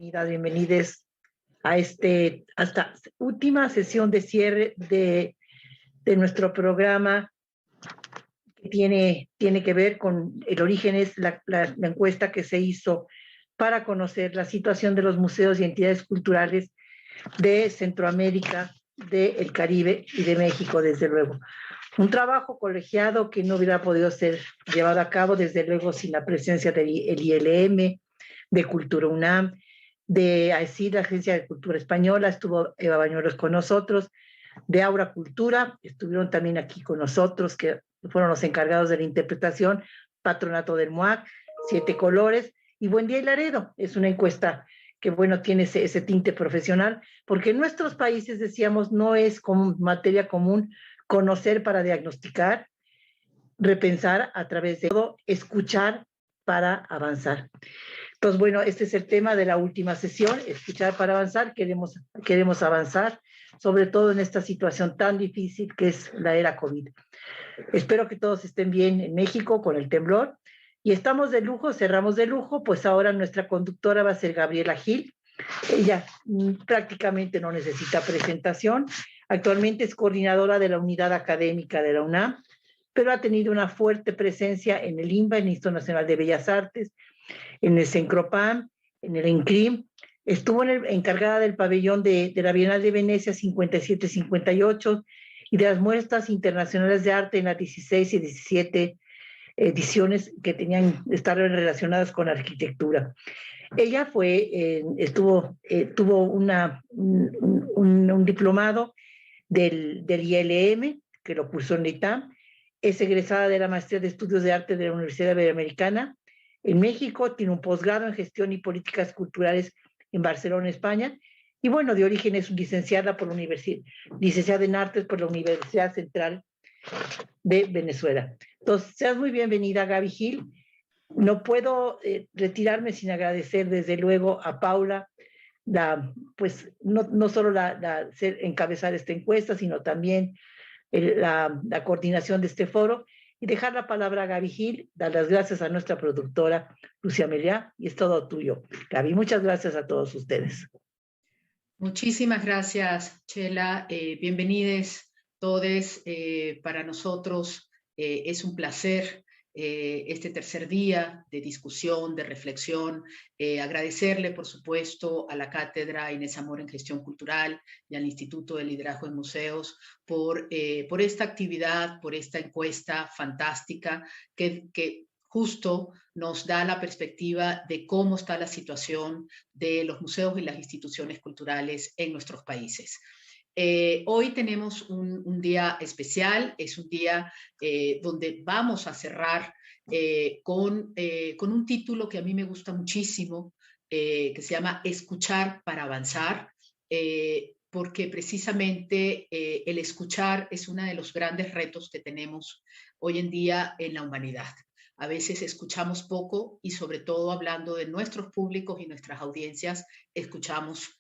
Bienvenidos a esta última sesión de cierre de nuestro programa que tiene que ver con el origen, es la encuesta que se hizo para conocer la situación de los museos y entidades culturales de Centroamérica, del Caribe y de México, desde luego. Un trabajo colegiado que no hubiera podido ser llevado a cabo, desde luego, sin la presencia del ILM, de Cultura UNAM, de AECID, la Agencia de Cultura Española, estuvo Eva Bañuelos con nosotros, de Aura Cultura, estuvieron también aquí con nosotros, que fueron los encargados de la interpretación, Patronato del MUAC, Siete Colores, y Buen Día y Laredo. Es una encuesta que, bueno, tiene ese tinte profesional, porque en nuestros países, decíamos, no es como materia común conocer para diagnosticar, repensar a través de todo, escuchar para avanzar. Entonces, bueno, este es el tema de la última sesión, escuchar para avanzar. Queremos avanzar, sobre todo en esta situación tan difícil que es la era COVID. Espero que todos estén bien en México con el temblor. Y estamos de lujo, cerramos de lujo, pues ahora nuestra conductora va a ser Gabriela Gil. Ella prácticamente no necesita presentación. Actualmente es coordinadora de la unidad académica de la UNAM, pero ha tenido una fuerte presencia en el INBA, el Instituto Nacional de Bellas Artes, en el CENCROPAM, en el ENCRIM, estuvo encargada del pabellón de la Bienal de Venecia 57-58 y de las muestras internacionales de arte en las 16 y 17 ediciones que estaban relacionadas con arquitectura. Ella tuvo un diplomado del ILM, que lo cursó en la ITAM, es egresada de la Maestría de Estudios de Arte de la Universidad Iberoamericana en México, tiene un posgrado en Gestión y Políticas Culturales en Barcelona, España, y bueno, de origen es licenciada licenciada en Artes por la Universidad Central de Venezuela. Entonces, seas muy bienvenida, Gaby Gil. No puedo retirarme sin agradecer, desde luego, a Paula, pues no solo encabezar esta encuesta, sino también la coordinación de este foro, y dejar la palabra a Gaby Gil, dar las gracias a nuestra productora Lucia Meliá, y es todo tuyo. Gaby, muchas gracias a todos ustedes. Muchísimas gracias, Chela. Bienvenidos todos. Para nosotros es un placer este tercer día de discusión, de reflexión. Agradecerle, por supuesto, a la Cátedra Inés Zamora en Gestión Cultural y al Instituto de Liderazgo en Museos por esta actividad, por esta encuesta fantástica que justo nos da la perspectiva de cómo está la situación de los museos y las instituciones culturales en nuestros países. Hoy tenemos un día especial, es un día donde vamos a cerrar con un título que a mí me gusta muchísimo, que se llama Escuchar para avanzar, porque precisamente el escuchar es uno de los grandes retos que tenemos hoy en día en la humanidad. A veces escuchamos poco y, sobre todo hablando de nuestros públicos y nuestras audiencias, escuchamos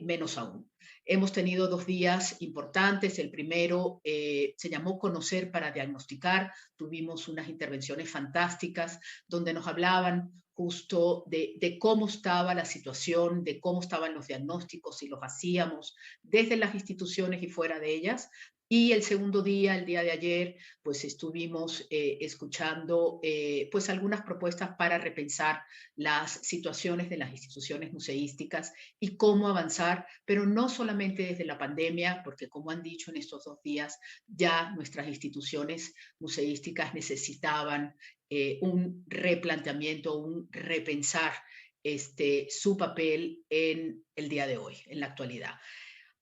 menos aún. Hemos tenido 2 días importantes. El primero se llamó Conocer para diagnosticar. Tuvimos unas intervenciones fantásticas donde nos hablaban justo de cómo estaba la situación, de cómo estaban los diagnósticos, si los hacíamos desde las instituciones y fuera de ellas. Y el segundo día, el día de ayer, pues estuvimos escuchando pues algunas propuestas para repensar las situaciones de las instituciones museísticas y cómo avanzar, pero no solamente desde la pandemia, porque como han dicho en estos 2 días, ya nuestras instituciones museísticas necesitaban un replanteamiento, un repensar su papel en el día de hoy, en la actualidad.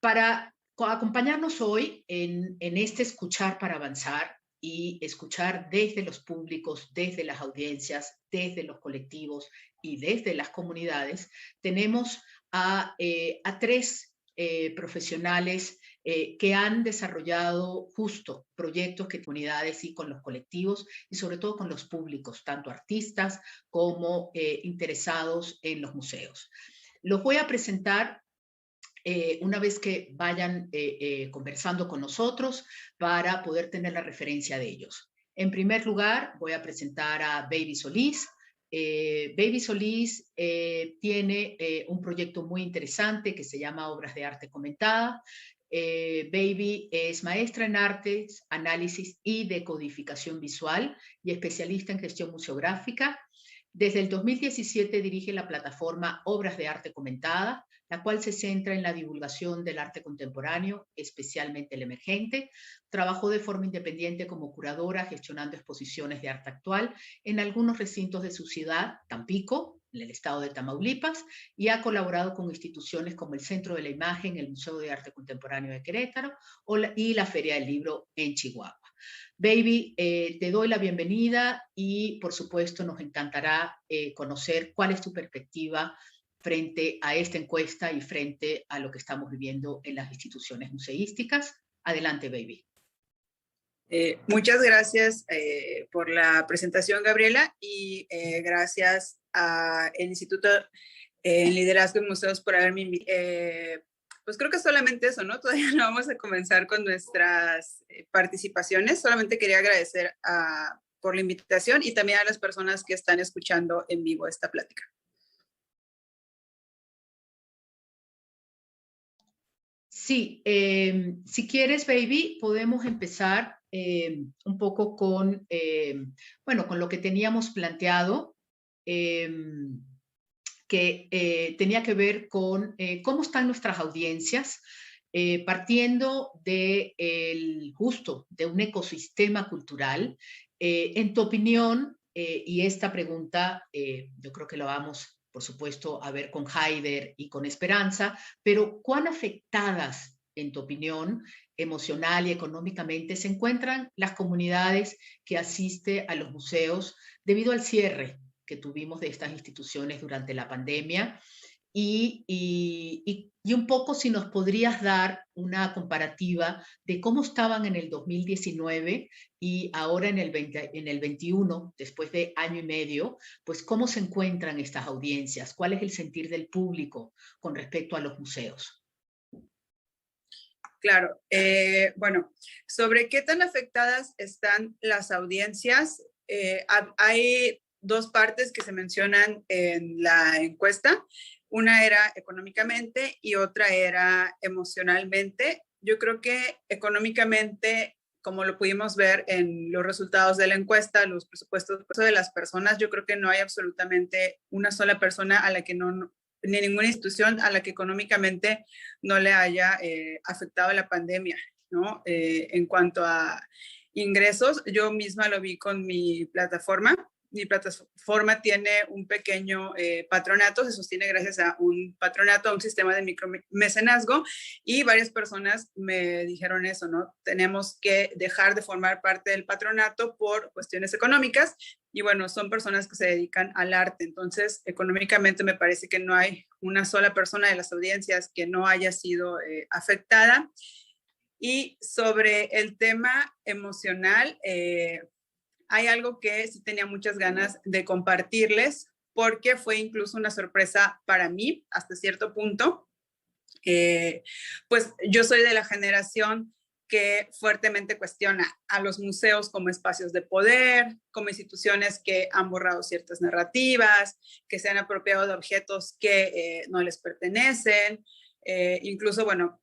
Para acompañarnos hoy en este escuchar para avanzar y escuchar desde los públicos, desde las audiencias, desde los colectivos y desde las comunidades, tenemos a 3 profesionales que han desarrollado justo proyectos que comunidades y con los colectivos y sobre todo con los públicos, tanto artistas como interesados en los museos. Los voy a presentar una vez que vayan conversando con nosotros para poder tener la referencia de ellos. En primer lugar, voy a presentar a Baby Solís. Baby Solís tiene un proyecto muy interesante que se llama Obras de Arte Comentada. Baby es maestra en artes, análisis y decodificación visual y especialista en gestión museográfica. Desde el 2017 dirige la plataforma Obras de Arte Comentada, la cual se centra en la divulgación del arte contemporáneo, especialmente el emergente. Trabajó de forma independiente como curadora, gestionando exposiciones de arte actual en algunos recintos de su ciudad, Tampico, en el estado de Tamaulipas, y ha colaborado con instituciones como el Centro de la Imagen, el Museo de Arte Contemporáneo de Querétaro y la Feria del Libro en Chihuahua. Baby, te doy la bienvenida y por supuesto nos encantará conocer cuál es tu perspectiva frente a esta encuesta y frente a lo que estamos viviendo en las instituciones museísticas. Adelante, Baby. Muchas gracias por la presentación, Gabriela, y gracias al Instituto en Liderazgo en Museos por haberme invitado. Pues creo que solamente eso, ¿no? Todavía no vamos a comenzar con nuestras participaciones. Solamente quería agradecer por la invitación y también a las personas que están escuchando en vivo esta plática. Sí, si quieres, Baby, podemos empezar un poco con, con lo que teníamos planteado, que tenía que ver con cómo están nuestras audiencias, partiendo de un ecosistema cultural. En tu opinión, y esta pregunta yo creo que la vamos, por supuesto, a ver con Haider y con Esperanza, pero ¿cuán afectadas, en tu opinión, emocional y económicamente, se encuentran las comunidades que asisten a los museos debido al cierre que tuvimos de estas instituciones durante la pandemia? Y un poco si nos podrías dar una comparativa de cómo estaban en el 2019 y ahora en el 21, después de año y medio, pues cómo se encuentran estas audiencias, cuál es el sentir del público con respecto a los museos. Claro, bueno, sobre qué tan afectadas están las audiencias, hay dos partes que se mencionan en la encuesta. Una era económicamente y otra era emocionalmente. Yo creo que económicamente, como lo pudimos ver en los resultados de la encuesta, los presupuestos de las personas, yo creo que no hay absolutamente una sola persona a la que no, ni ninguna institución a la que económicamente no le haya afectado la pandemia, ¿no? En cuanto a ingresos, yo misma lo vi con mi plataforma. Mi plataforma tiene un pequeño patronato, se sostiene gracias a un patronato, a un sistema de micromecenazgo, y varias personas me dijeron eso, ¿no? Tenemos que dejar de formar parte del patronato por cuestiones económicas, y bueno, son personas que se dedican al arte. Entonces, económicamente me parece que no hay una sola persona de las audiencias que no haya sido afectada. Y sobre el tema emocional, hay algo que sí tenía muchas ganas de compartirles, porque fue incluso una sorpresa para mí hasta cierto punto. Pues yo soy de la generación que fuertemente cuestiona a los museos como espacios de poder, como instituciones que han borrado ciertas narrativas, que se han apropiado de objetos que no les pertenecen. Incluso, bueno,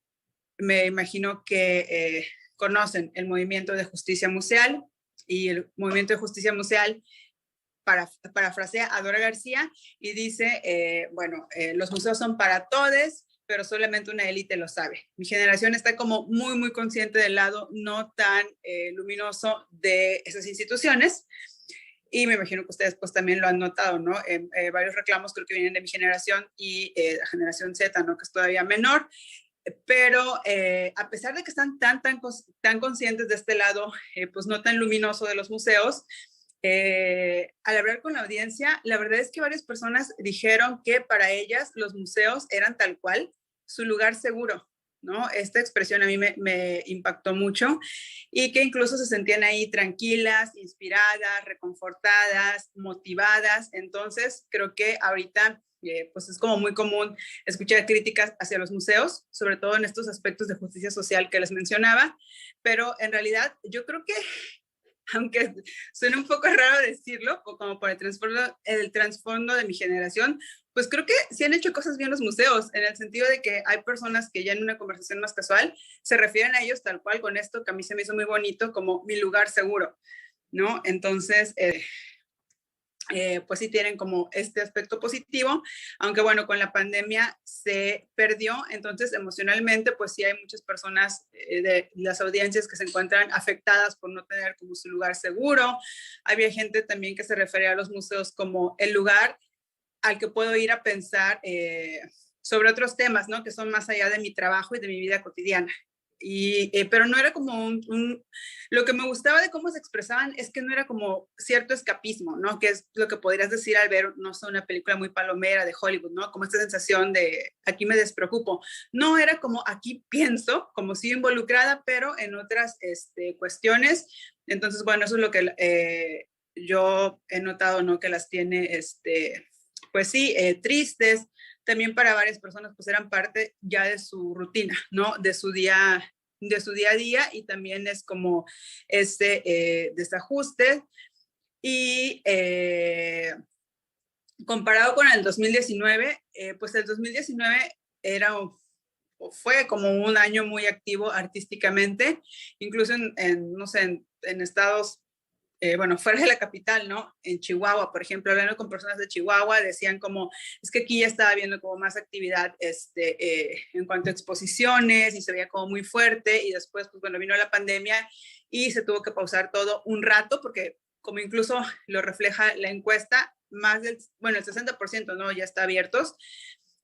me imagino que conocen el movimiento de justicia museal, y el movimiento de justicia museal parafrasea a Dora García y dice, los museos son para todos, pero solamente una élite lo sabe. Mi generación está como muy, muy consciente del lado no tan luminoso de esas instituciones, y me imagino que ustedes pues también lo han notado, ¿no? Varios reclamos creo que vienen de mi generación y la generación Z, ¿no? Que es todavía menor. Pero a pesar de que están tan conscientes de este lado, pues no tan luminoso de los museos, al hablar con la audiencia, la verdad es que varias personas dijeron que para ellas los museos eran tal cual su lugar seguro, ¿no? Esta expresión a mí me impactó mucho, y que incluso se sentían ahí tranquilas, inspiradas, reconfortadas, motivadas. Entonces, creo que ahorita pues es como muy común escuchar críticas hacia los museos, sobre todo en estos aspectos de justicia social que les mencionaba, pero en realidad yo creo que aunque suena un poco raro decirlo, como por el trasfondo de mi generación, pues creo que sí han hecho cosas bien los museos, en el sentido de que hay personas que ya en una conversación más casual se refieren a ellos tal cual con esto, que a mí se me hizo muy bonito, como mi lugar seguro, ¿no? Entonces, pues sí tienen como este aspecto positivo, aunque bueno, con la pandemia se perdió, entonces emocionalmente pues sí hay muchas personas de las audiencias que se encuentran afectadas por no tener como su lugar seguro. Había gente también que se refería a los museos como el lugar al que puedo ir a pensar sobre otros temas, ¿no? Que son más allá de mi trabajo y de mi vida cotidiana. Pero no era como lo que me gustaba de cómo se expresaban es que no era como cierto escapismo, ¿no? Que es lo que podrías decir al ver, no sé, una película muy palomera de Hollywood, ¿no? Como esta sensación de aquí me despreocupo. No, era como aquí pienso, como si involucrada, pero en otras cuestiones. Entonces, bueno, eso es lo que yo he notado, ¿no? Que las tiene, pues sí, tristes. También para varias personas pues eran parte ya de su rutina, ¿no? De su día a día, y también es como desajuste. Y comparado con el 2019, pues el 2019 fue como un año muy activo artísticamente, incluso no sé, en estados bueno, fuera de la capital, ¿no? En Chihuahua, por ejemplo, hablando con personas de Chihuahua, decían como, es que aquí ya estaba viendo como más actividad en cuanto a exposiciones, y se veía como muy fuerte, y después, pues bueno, vino la pandemia y se tuvo que pausar todo un rato, porque como incluso lo refleja la encuesta, el 60%, ¿no? Ya está abiertos.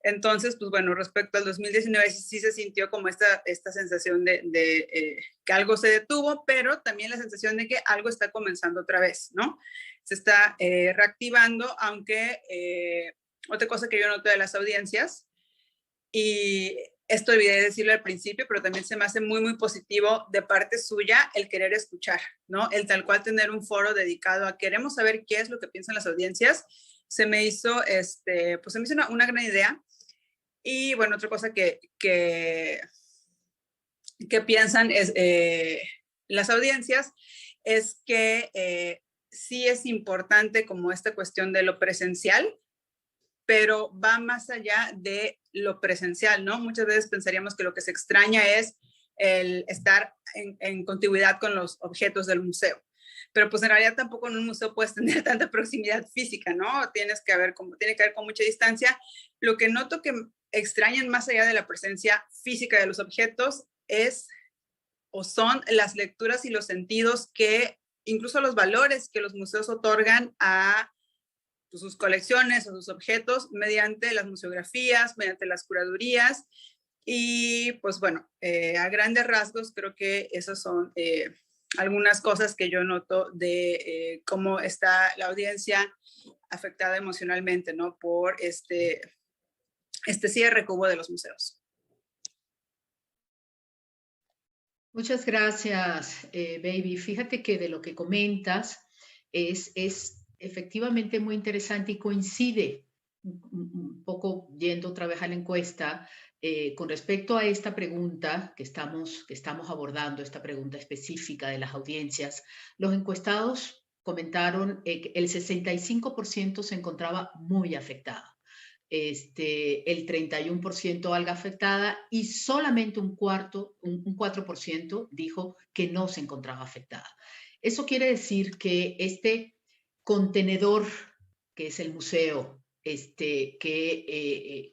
Entonces, pues bueno, respecto al 2019 sí se sintió como esta sensación de que algo se detuvo, pero también la sensación de que algo está comenzando otra vez, ¿no? Se está reactivando, aunque otra cosa que yo noto de las audiencias, y esto olvidé decirlo al principio, pero también se me hace muy, muy positivo de parte suya el querer escuchar, ¿no? El tal cual tener un foro dedicado a queremos saber qué es lo que piensan las audiencias, se me hizo, pues se me hizo una gran idea. Y bueno, otra cosa que piensan es las audiencias es que sí es importante como esta cuestión de lo presencial, pero va más allá de lo presencial, ¿no? Muchas veces pensaríamos que lo que se extraña es el estar en contiguidad con los objetos del museo. Pero pues en realidad tampoco en un museo puedes tener tanta proximidad física, ¿no? tiene que haber con mucha distancia. Lo que noto que extrañan más allá de la presencia física de los objetos son las lecturas y los sentidos que, incluso los valores que los museos otorgan a sus colecciones o sus objetos mediante las museografías, mediante las curadurías. Y pues bueno, a grandes rasgos creo que esas son algunas cosas que yo noto de cómo está la audiencia afectada emocionalmente, ¿no? Por este cierre que hubo de los museos. Muchas gracias, Baby. Fíjate que de lo que comentas es efectivamente muy interesante y coincide un poco, yendo otra vez a la encuesta, con respecto a esta pregunta que estamos abordando, esta pregunta específica de las audiencias. Los encuestados comentaron que el 65% se encontraba muy afectado. El 31% algo afectada, y solamente un 4% dijo que no se encontraba afectada. Eso quiere decir que este contenedor que es el museo, que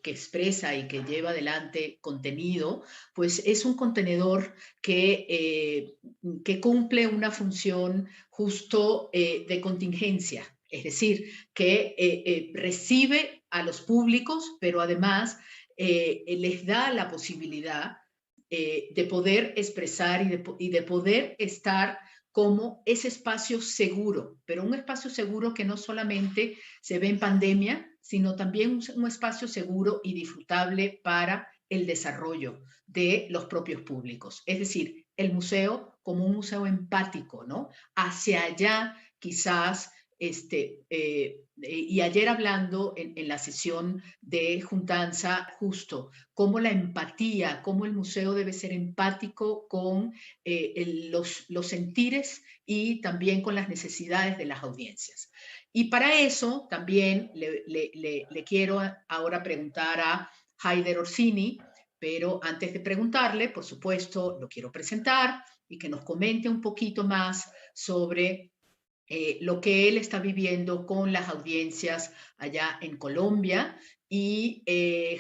expresa y que lleva adelante contenido, pues es un contenedor que cumple una función justo de contingencia. Es decir, que recibe a los públicos, pero además les da la posibilidad de poder expresar y de poder estar como ese espacio seguro, pero un espacio seguro que no solamente se ve en pandemia, sino también un espacio seguro y disfrutable para el desarrollo de los propios públicos. Es decir, el museo como un museo empático, ¿no? Hacia allá quizás y ayer hablando en la sesión de Juntanza, justo cómo la empatía, cómo el museo debe ser empático con los sentires y también con las necesidades de las audiencias. Y para eso también le quiero ahora preguntar a Haider Orsini, pero antes de preguntarle, por supuesto, lo quiero presentar y que nos comente un poquito más sobre lo que él está viviendo con las audiencias allá en Colombia. Y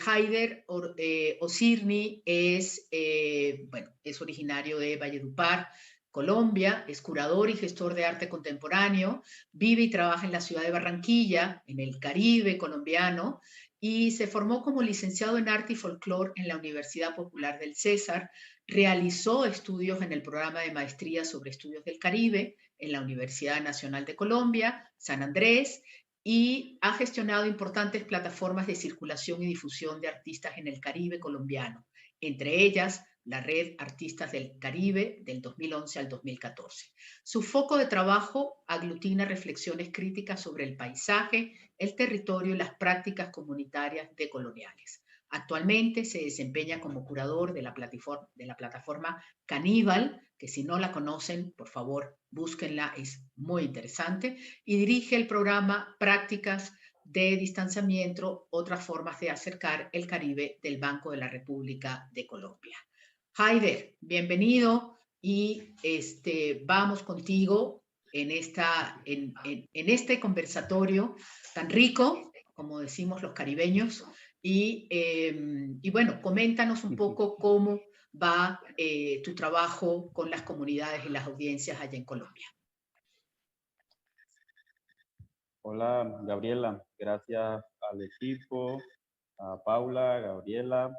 Haider Orsini es, es originario de Valledupar, Colombia, es curador y gestor de arte contemporáneo, vive y trabaja en la ciudad de Barranquilla, en el Caribe colombiano, y se formó como licenciado en arte y folclore en la Universidad Popular del César. Realizó estudios en el programa de maestría sobre estudios del Caribe en la Universidad Nacional de Colombia, San Andrés, y ha gestionado importantes plataformas de circulación y difusión de artistas en el Caribe colombiano, entre ellas la Red Artistas del Caribe del 2011 al 2014. Su foco de trabajo aglutina reflexiones críticas sobre el paisaje, el territorio y las prácticas comunitarias decoloniales. Actualmente se desempeña como curador de la plataforma Caníbal, que si no la conocen, por favor, búsquenla, es muy interesante, y dirige el programa Prácticas de Distanciamiento, otras formas de acercar el Caribe del Banco de la República de Colombia. Haider, bienvenido y vamos contigo en este conversatorio tan rico, como decimos los caribeños, y bueno, coméntanos un poco cómo va tu trabajo con las comunidades y las audiencias allá en Colombia. Hola, Gabriela. Gracias al equipo, a Paula, a Gabriela,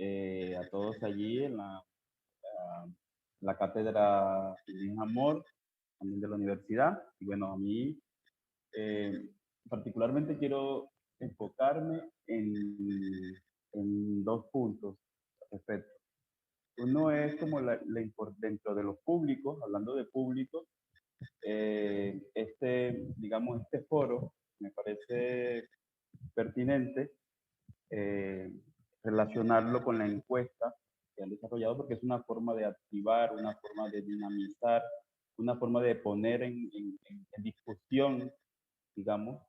a todos allí en la cátedra Inés Amor, también de la universidad. Y bueno, a mí particularmente quiero enfocarme en dos puntos al respecto. Uno es como dentro de los públicos, hablando de públicos, digamos, este foro me parece pertinente relacionarlo con la encuesta que han desarrollado porque es una forma de activar, una forma de dinamizar, una forma de poner en discusión, digamos,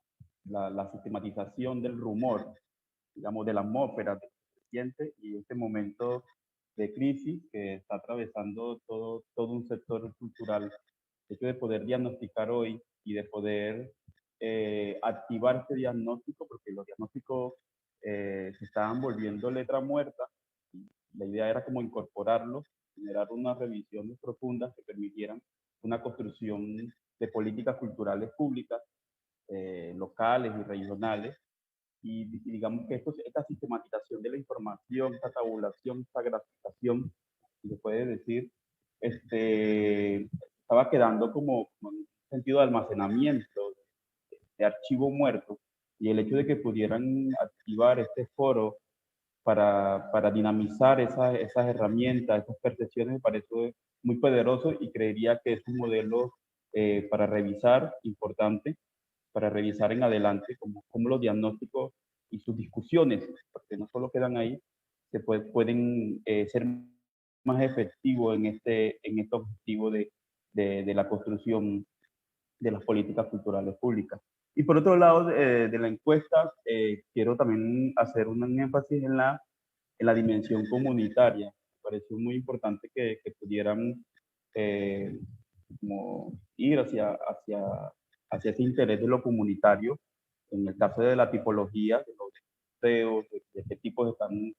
la sistematización del rumor, digamos, de la atmósfera del presidente y este momento de crisis que está atravesando todo un sector cultural. El hecho de poder diagnosticar hoy y de poder activar este diagnóstico, porque los diagnósticos se estaban volviendo letra muerta. La idea era como incorporarlos, generar unas revisiones profundas que permitieran una construcción de políticas culturales públicas, locales y regionales, y digamos que esta sistematización de la información, esta tabulación, esta graficación, si se puede decir, estaba quedando como en un sentido de almacenamiento, de archivo muerto, y el hecho de que pudieran activar este foro para dinamizar esas herramientas, esas percepciones, me parece muy poderoso y creería que es un modelo para revisar importante, para revisar en adelante cómo los diagnósticos y sus discusiones, porque no solo quedan ahí, pueden ser más efectivos en este objetivo de la construcción de las políticas culturales públicas. Y por otro lado, de la encuesta, quiero también hacer un énfasis en la dimensión comunitaria. Me pareció muy importante que pudieran como ir hacia ese interés de lo comunitario, en el caso de la tipología, de los museos, de qué tipos están,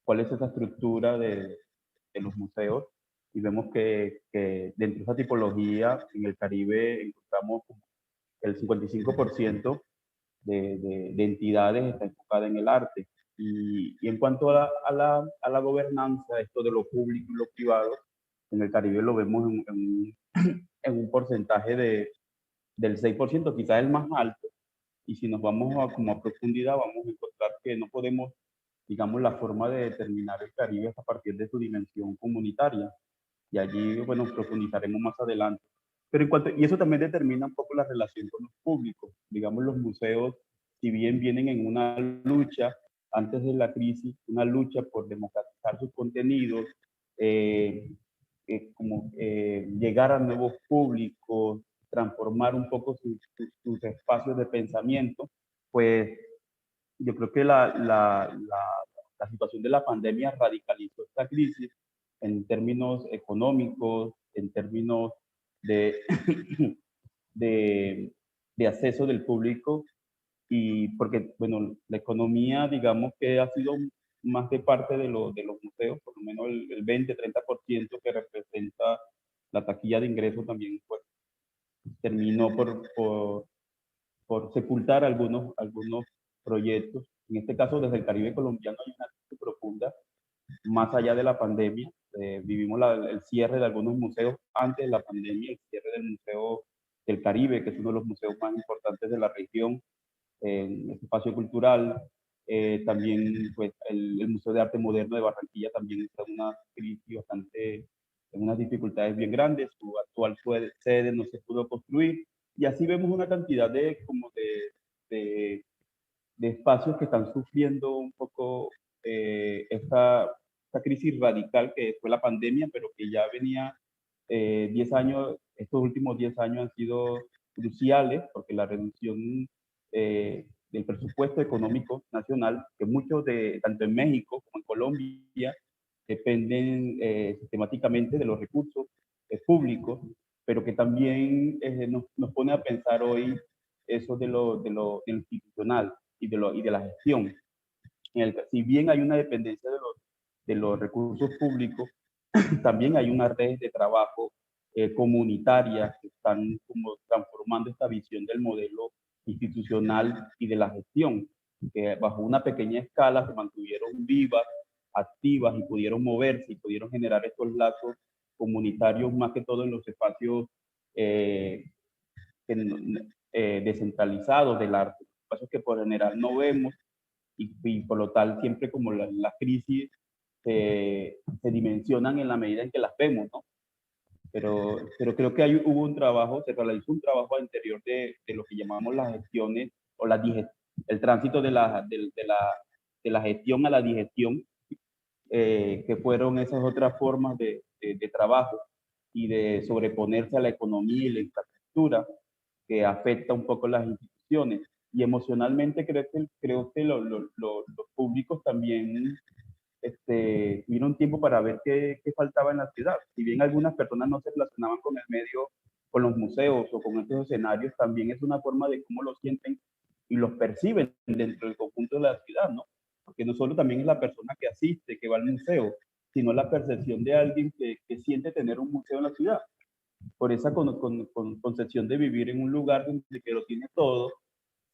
cuál es esa estructura de los museos, y vemos que dentro de esa tipología, en el Caribe encontramos el 55% de entidades está enfocada en el arte. Y en cuanto a la gobernanza, esto de lo público y lo privado, en el Caribe lo vemos en un porcentaje del 6%, quizás el más alto, y si nos vamos a profundidad, vamos a encontrar que no podemos, digamos, la forma de determinar el Caribe es a partir de su dimensión comunitaria, y allí, bueno, profundizaremos más adelante. Pero y eso también determina un poco la relación con los públicos. Digamos, los museos, si bien vienen en una lucha antes de la crisis, una lucha por democratizar sus contenidos, llegar a nuevos públicos, transformar un poco sus espacios de pensamiento, pues yo creo que la situación de la pandemia radicalizó esta crisis en términos económicos, en términos de, de, de acceso del público, y porque, bueno, la economía, digamos que ha sido más de parte de los museos, por lo menos el 20-30% que representa la taquilla de ingresos también, pues, terminó por sepultar algunos proyectos. En este caso, desde el Caribe colombiano hay una crisis profunda, más allá de la pandemia. Vivimos el cierre de algunos museos antes de la pandemia, el cierre del Museo del Caribe, que es uno de los museos más importantes de la región, en este espacio cultural. También pues, el Museo de Arte Moderno de Barranquilla también está en una crisis bastante, en unas dificultades bien grandes. Su actual sede no se pudo construir. Y así vemos una cantidad de, de espacios que están sufriendo un poco esta crisis radical que fue la pandemia, pero que ya venía 10 años, estos últimos 10 años han sido cruciales porque la reducción del presupuesto económico nacional, que muchos tanto en México como en Colombia, dependen sistemáticamente de los recursos públicos, pero que también nos pone a pensar hoy eso de lo institucional y de la gestión. Si bien hay una dependencia de los recursos públicos, también hay una red de trabajo comunitarias que están como transformando esta visión del modelo institucional y de la gestión, que bajo una pequeña escala se mantuvieron vivas, activas y pudieron moverse y pudieron generar estos lazos comunitarios más que todo en los espacios eh, descentralizados del arte, espacios que por general no vemos y por lo tal siempre como las crisis se dimensionan en la medida en que las vemos, ¿no? Pero creo que hubo un trabajo, se realizó un trabajo anterior de lo que llamamos las gestiones o el tránsito de la gestión a la digestión, que fueron esas otras formas de trabajo y de sobreponerse a la economía y la infraestructura que afecta un poco las instituciones. Y emocionalmente creo que los públicos también tuvieron tiempo para ver qué faltaba en la ciudad. Si bien algunas personas no se relacionaban con el medio, con los museos o con estos escenarios, también es una forma de cómo lo sienten y los perciben dentro del conjunto de la ciudad, ¿no? Porque no solo también es la persona que asiste, que va al museo, sino la percepción de alguien que siente tener un museo en la ciudad. Por esa concepción de vivir en un lugar donde que lo tiene todo,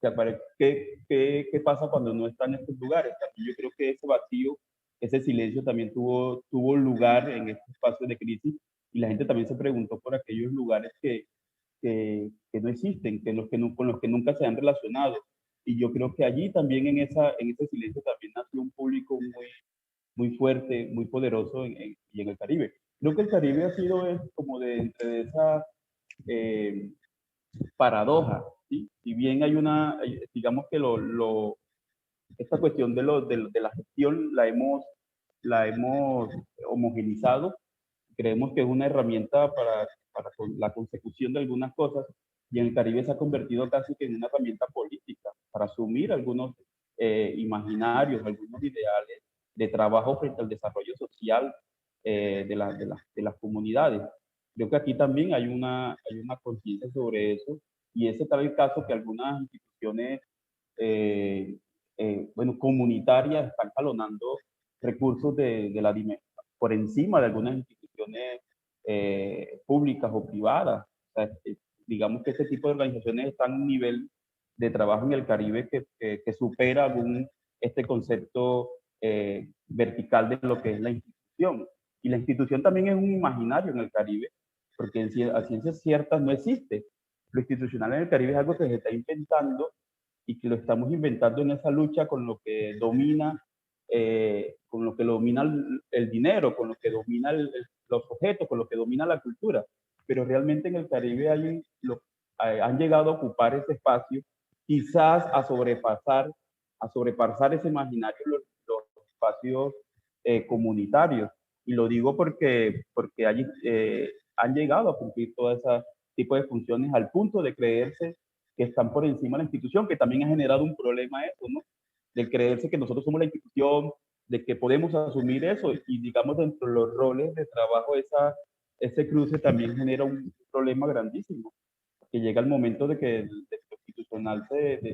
¿qué pasa cuando no está en estos lugares? También yo creo que ese vacío, ese silencio también tuvo lugar en este espacio de crisis, y la gente también se preguntó por aquellos lugares que no existen, con los que nunca se han relacionado. Y yo creo que allí también en ese silencio también nació un público muy, muy fuerte, muy poderoso y en el Caribe. Creo que el Caribe ha sido como entre esa eh, paradoja, ¿sí? Si bien digamos que esta cuestión de la gestión la hemos homogenizado, creemos que es una herramienta para la consecución de algunas cosas, y en el Caribe se ha convertido casi que en una herramienta política para asumir algunos imaginarios, algunos ideales de trabajo frente al desarrollo social de las comunidades. Creo que aquí también hay una conciencia sobre eso, y ese tal el caso que algunas instituciones bueno, comunitarias están jalonando recursos por encima de algunas instituciones públicas o privadas. O sea, digamos que este tipo de organizaciones están a un nivel de trabajo en el Caribe que supera este concepto vertical de lo que es la institución. Y la institución también es un imaginario en el Caribe, porque a ciencias ciertas no existe. Lo institucional en el Caribe es algo que se está inventando, y que lo estamos inventando en esa lucha con lo que domina el dinero, con lo que domina los objetos, con lo que domina la cultura. pero realmente en el Caribe han llegado a ocupar ese espacio, quizás a sobrepasar ese imaginario los espacios comunitarios. Y lo digo porque allí han llegado a cumplir todo ese tipo de funciones al punto de creerse que están por encima de la institución, que también ha generado un problema eso, ¿no? Del creerse que nosotros somos la institución, de que podemos asumir eso, y digamos dentro de los roles de trabajo ese cruce también genera un problema grandísimo, que llega el momento de que el institucional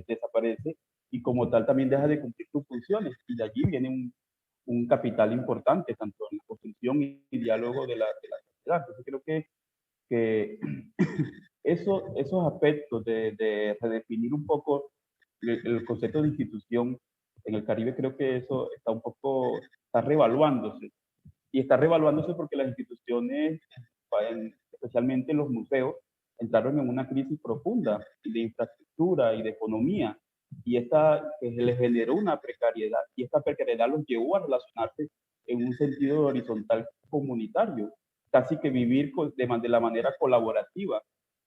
desaparece y como tal también deja de cumplir sus funciones, y de allí viene un capital importante, tanto en la construcción y diálogo de la sociedad. Entonces creo que esos aspectos de redefinir un poco el concepto de institución en el Caribe, creo que eso está revaluándose. Y está revaluándose porque las instituciones, especialmente los museos, entraron en una crisis profunda de infraestructura y de economía, y esta les generó una precariedad, y esta precariedad los llevó a relacionarse en un sentido horizontal comunitario, casi que vivir de la manera colaborativa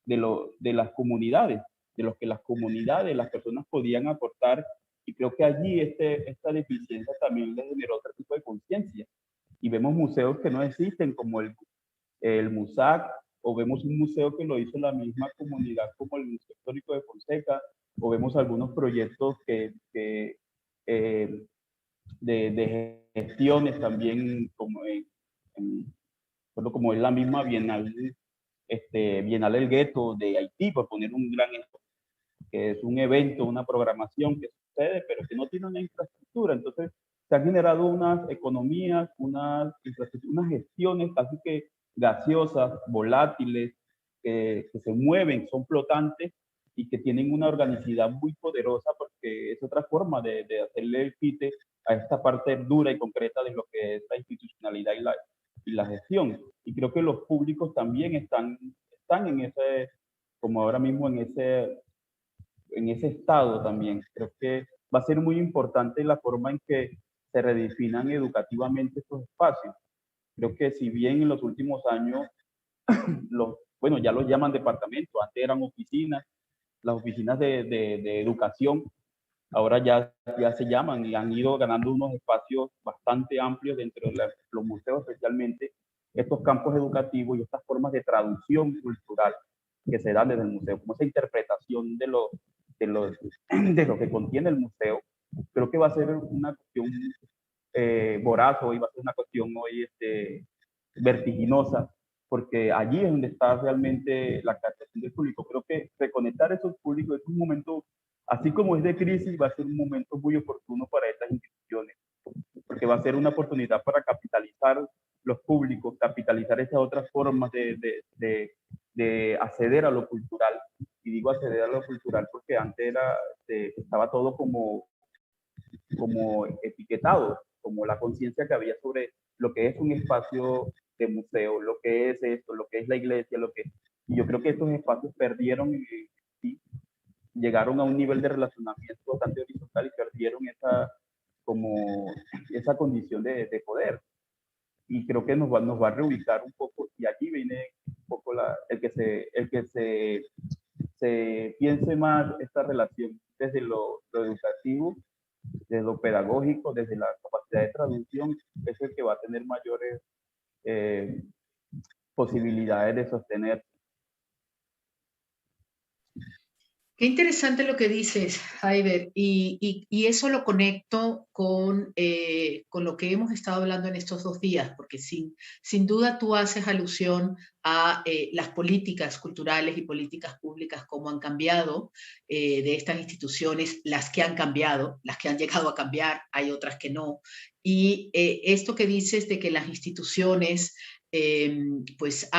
de las comunidades, de los que las comunidades, las personas podían aportar, y creo que allí esta deficiencia también les generó otro tipo de conciencia. Y vemos museos que no existen, como el MUSAC, o vemos un museo que lo hizo la misma comunidad, como el Museo Histórico de Fonseca, o vemos algunos proyectos de gestiones también, como es la misma Bienal del Gueto de Haití, por poner un gran ejemplo, que es un evento, una programación que sucede, pero que no tiene una infraestructura. Entonces, se han generado unas economías, unas gestiones casi que gaseosas, volátiles, que se mueven, son flotantes y que tienen una organicidad muy poderosa, porque es otra forma de hacerle el quite a esta parte dura y concreta de lo que es la institucionalidad y la gestión. Y creo que los públicos también están en ese, como ahora mismo en ese estado también. Creo que va a ser muy importante la forma en que se redefinan educativamente estos espacios. Creo que si bien en los últimos años, ya los llaman departamentos, antes eran oficinas, las oficinas de educación, ahora ya se llaman y han ido ganando unos espacios bastante amplios dentro de los museos, especialmente estos campos educativos y estas formas de traducción cultural que se dan desde el museo, como esa interpretación de lo que contiene el museo. Creo que va a ser una cuestión voraz hoy, va a ser una cuestión hoy vertiginosa, porque allí es donde está realmente la captación del público. Creo que reconectar esos públicos es un momento, así como es de crisis, va a ser un momento muy oportuno para estas instituciones, porque va a ser una oportunidad para capitalizar los públicos, capitalizar esas otras formas de acceder a lo cultural. Y digo acceder a lo cultural porque antes estaba todo como etiquetado, como la conciencia que había sobre lo que es un espacio de museo, lo que es esto, lo que es la iglesia, y yo creo que estos espacios perdieron, llegaron a un nivel de relacionamiento bastante horizontal y perdieron esa condición de poder. Y creo que nos va a reubicar un poco, y aquí viene un poco el que se piense más esta relación desde lo educativo, desde lo pedagógico, desde la capacidad de traducción, es el que va a tener mayores posibilidades de sostener. Qué interesante lo que dices, Jaiber, y eso lo conecto con lo que hemos estado hablando en estos 2 días, porque sin duda tú haces alusión a las políticas culturales y políticas públicas, cómo han cambiado de estas instituciones, las que han cambiado, las que han llegado a cambiar, hay otras que no. Y esto que dices de que las instituciones pues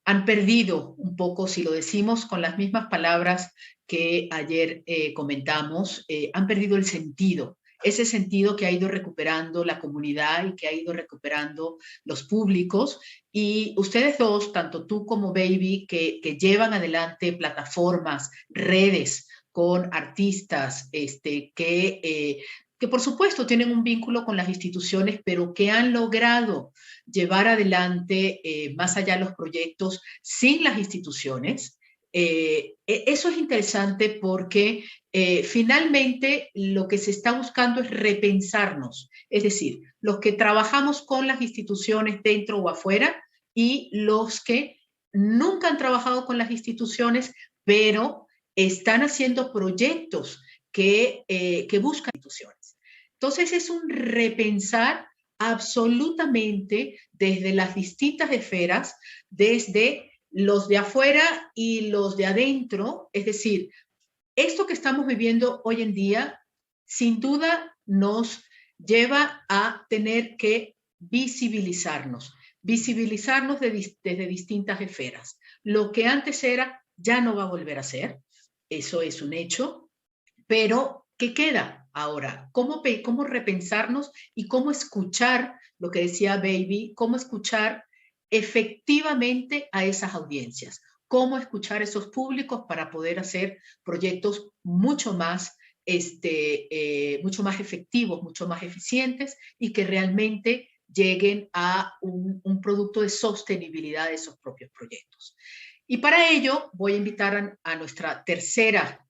han perdido un poco, si lo decimos con las mismas palabras que ayer comentamos, han perdido el sentido, ese sentido que ha ido recuperando la comunidad y que ha ido recuperando los públicos. Y ustedes dos, tanto tú como Baby, que llevan adelante plataformas, redes con artistas que que por supuesto tienen un vínculo con las instituciones, pero que han logrado llevar adelante más allá los proyectos sin las instituciones. Eso es interesante porque finalmente lo que se está buscando es repensarnos, es decir, los que trabajamos con las instituciones dentro o afuera y los que nunca han trabajado con las instituciones, pero están haciendo proyectos que buscan instituciones. Entonces es un repensar absolutamente desde las distintas esferas, desde los de afuera y los de adentro, es decir, esto que estamos viviendo hoy en día, sin duda nos lleva a tener que visibilizarnos desde distintas esferas. Lo que antes era, ya no va a volver a ser, eso es un hecho, pero ¿qué queda ahora? ¿Cómo repensarnos y cómo escuchar lo que decía Baby, cómo escuchar efectivamente a esas audiencias? Cómo escuchar a esos públicos para poder hacer proyectos mucho más efectivos, mucho más eficientes y que realmente lleguen a un producto de sostenibilidad de esos propios proyectos. Y para ello voy a invitar a nuestra tercera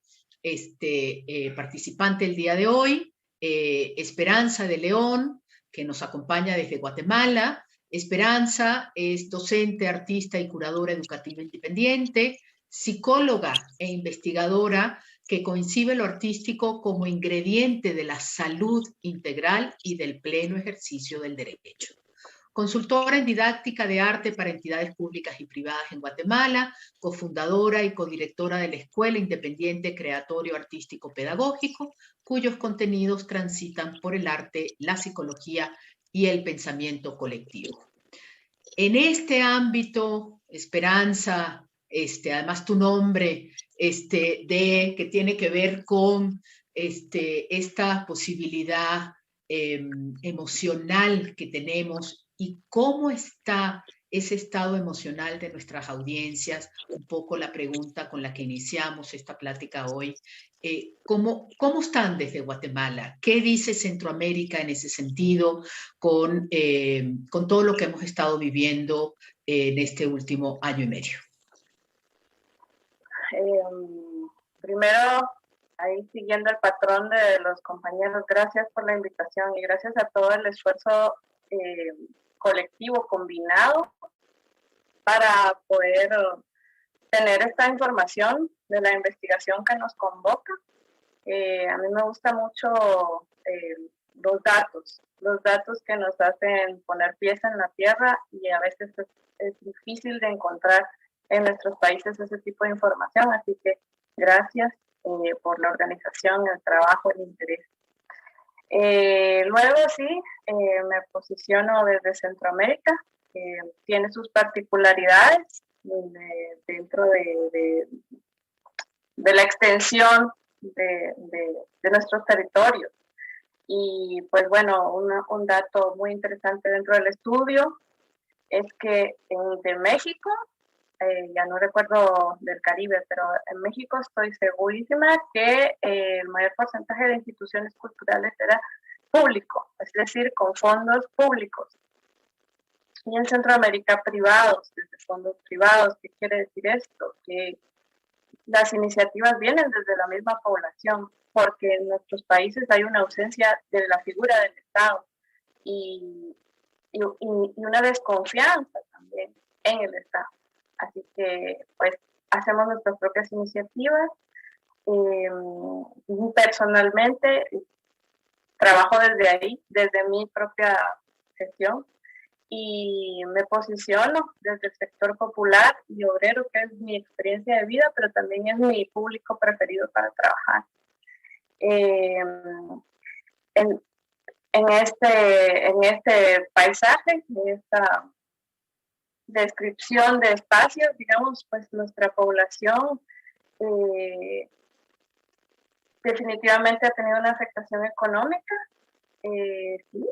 participante el día de hoy, Esperanza de León, que nos acompaña desde Guatemala. Esperanza es docente, artista y curadora educativa independiente, psicóloga e investigadora que concibe lo artístico como ingrediente de la salud integral y del pleno ejercicio del derecho. Consultora en didáctica de arte para entidades públicas y privadas en Guatemala, cofundadora y codirectora de la Escuela Independiente Creatorio Artístico Pedagógico, cuyos contenidos transitan por el arte, la psicología y el pensamiento colectivo. En este ámbito, Esperanza, además tu nombre, que tiene que ver con esta posibilidad emocional que tenemos y cómo está ese estado emocional de nuestras audiencias, un poco la pregunta con la que iniciamos esta plática hoy. ¿Cómo están desde Guatemala? ¿Qué dice Centroamérica en ese sentido con todo lo que hemos estado viviendo en este último año y medio? Primero, ahí siguiendo el patrón de los compañeros, gracias por la invitación y gracias a todo el esfuerzo colectivo combinado para poder tener esta información de la investigación que nos convoca. A mí me gusta mucho los datos que nos hacen poner pies en la tierra y a veces es difícil de encontrar en nuestros países ese tipo de información, así que gracias por la organización, el trabajo, el interés. Luego sí, me posiciono desde Centroamérica, tiene sus particularidades dentro de la extensión de nuestros territorios. Y pues bueno, un dato muy interesante dentro del estudio es que de México, ya no recuerdo del Caribe, pero en México estoy segurísima que el mayor porcentaje de instituciones culturales era público, es decir, con fondos públicos. Y en Centroamérica privados, desde fondos privados. ¿Qué quiere decir esto? Que las iniciativas vienen desde la misma población, porque en nuestros países hay una ausencia de la figura del Estado y una desconfianza también en el Estado. Así que, pues, hacemos nuestras propias iniciativas. Personalmente, trabajo desde ahí, desde mi propia gestión, y me posiciono desde el sector popular y obrero, que es mi experiencia de vida, pero también es mi público preferido para trabajar. En este paisaje, en esta descripción de espacios, digamos, pues nuestra población definitivamente ha tenido una afectación económica, sí.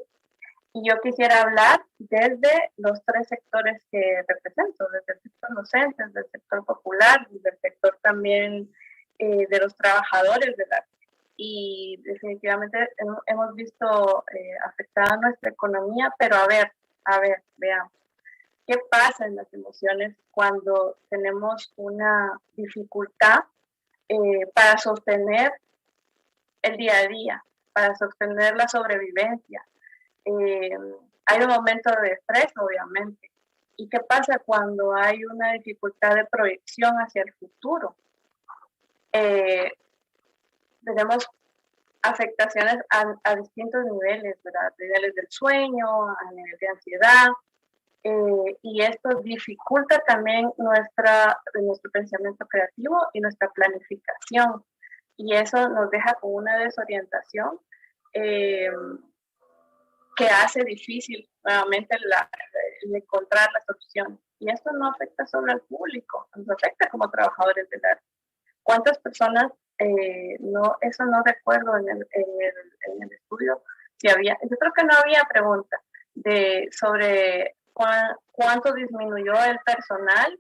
Y yo quisiera hablar desde los tres sectores que represento, desde el sector docente, desde el sector popular, desde el sector también de los trabajadores del arte. y definitivamente hemos visto afectada nuestra economía, pero a ver, veamos. ¿Qué pasa en las emociones cuando tenemos una dificultad para sostener el día a día, para sostener la sobrevivencia? Hay un momento de estrés, obviamente. ¿Y qué pasa cuando hay una dificultad de proyección hacia el futuro? Tenemos afectaciones a distintos niveles, ¿verdad? Niveles del sueño, a nivel de ansiedad, y esto dificulta también nuestro pensamiento creativo y nuestra planificación, y eso nos deja con una desorientación que hace difícil nuevamente el encontrar la solución. Y esto no afecta solo al público, nos afecta como trabajadores del arte. ¿Cuántas personas, eso no recuerdo en el estudio, si había, yo creo que no había pregunta sobre cuánto disminuyó el personal,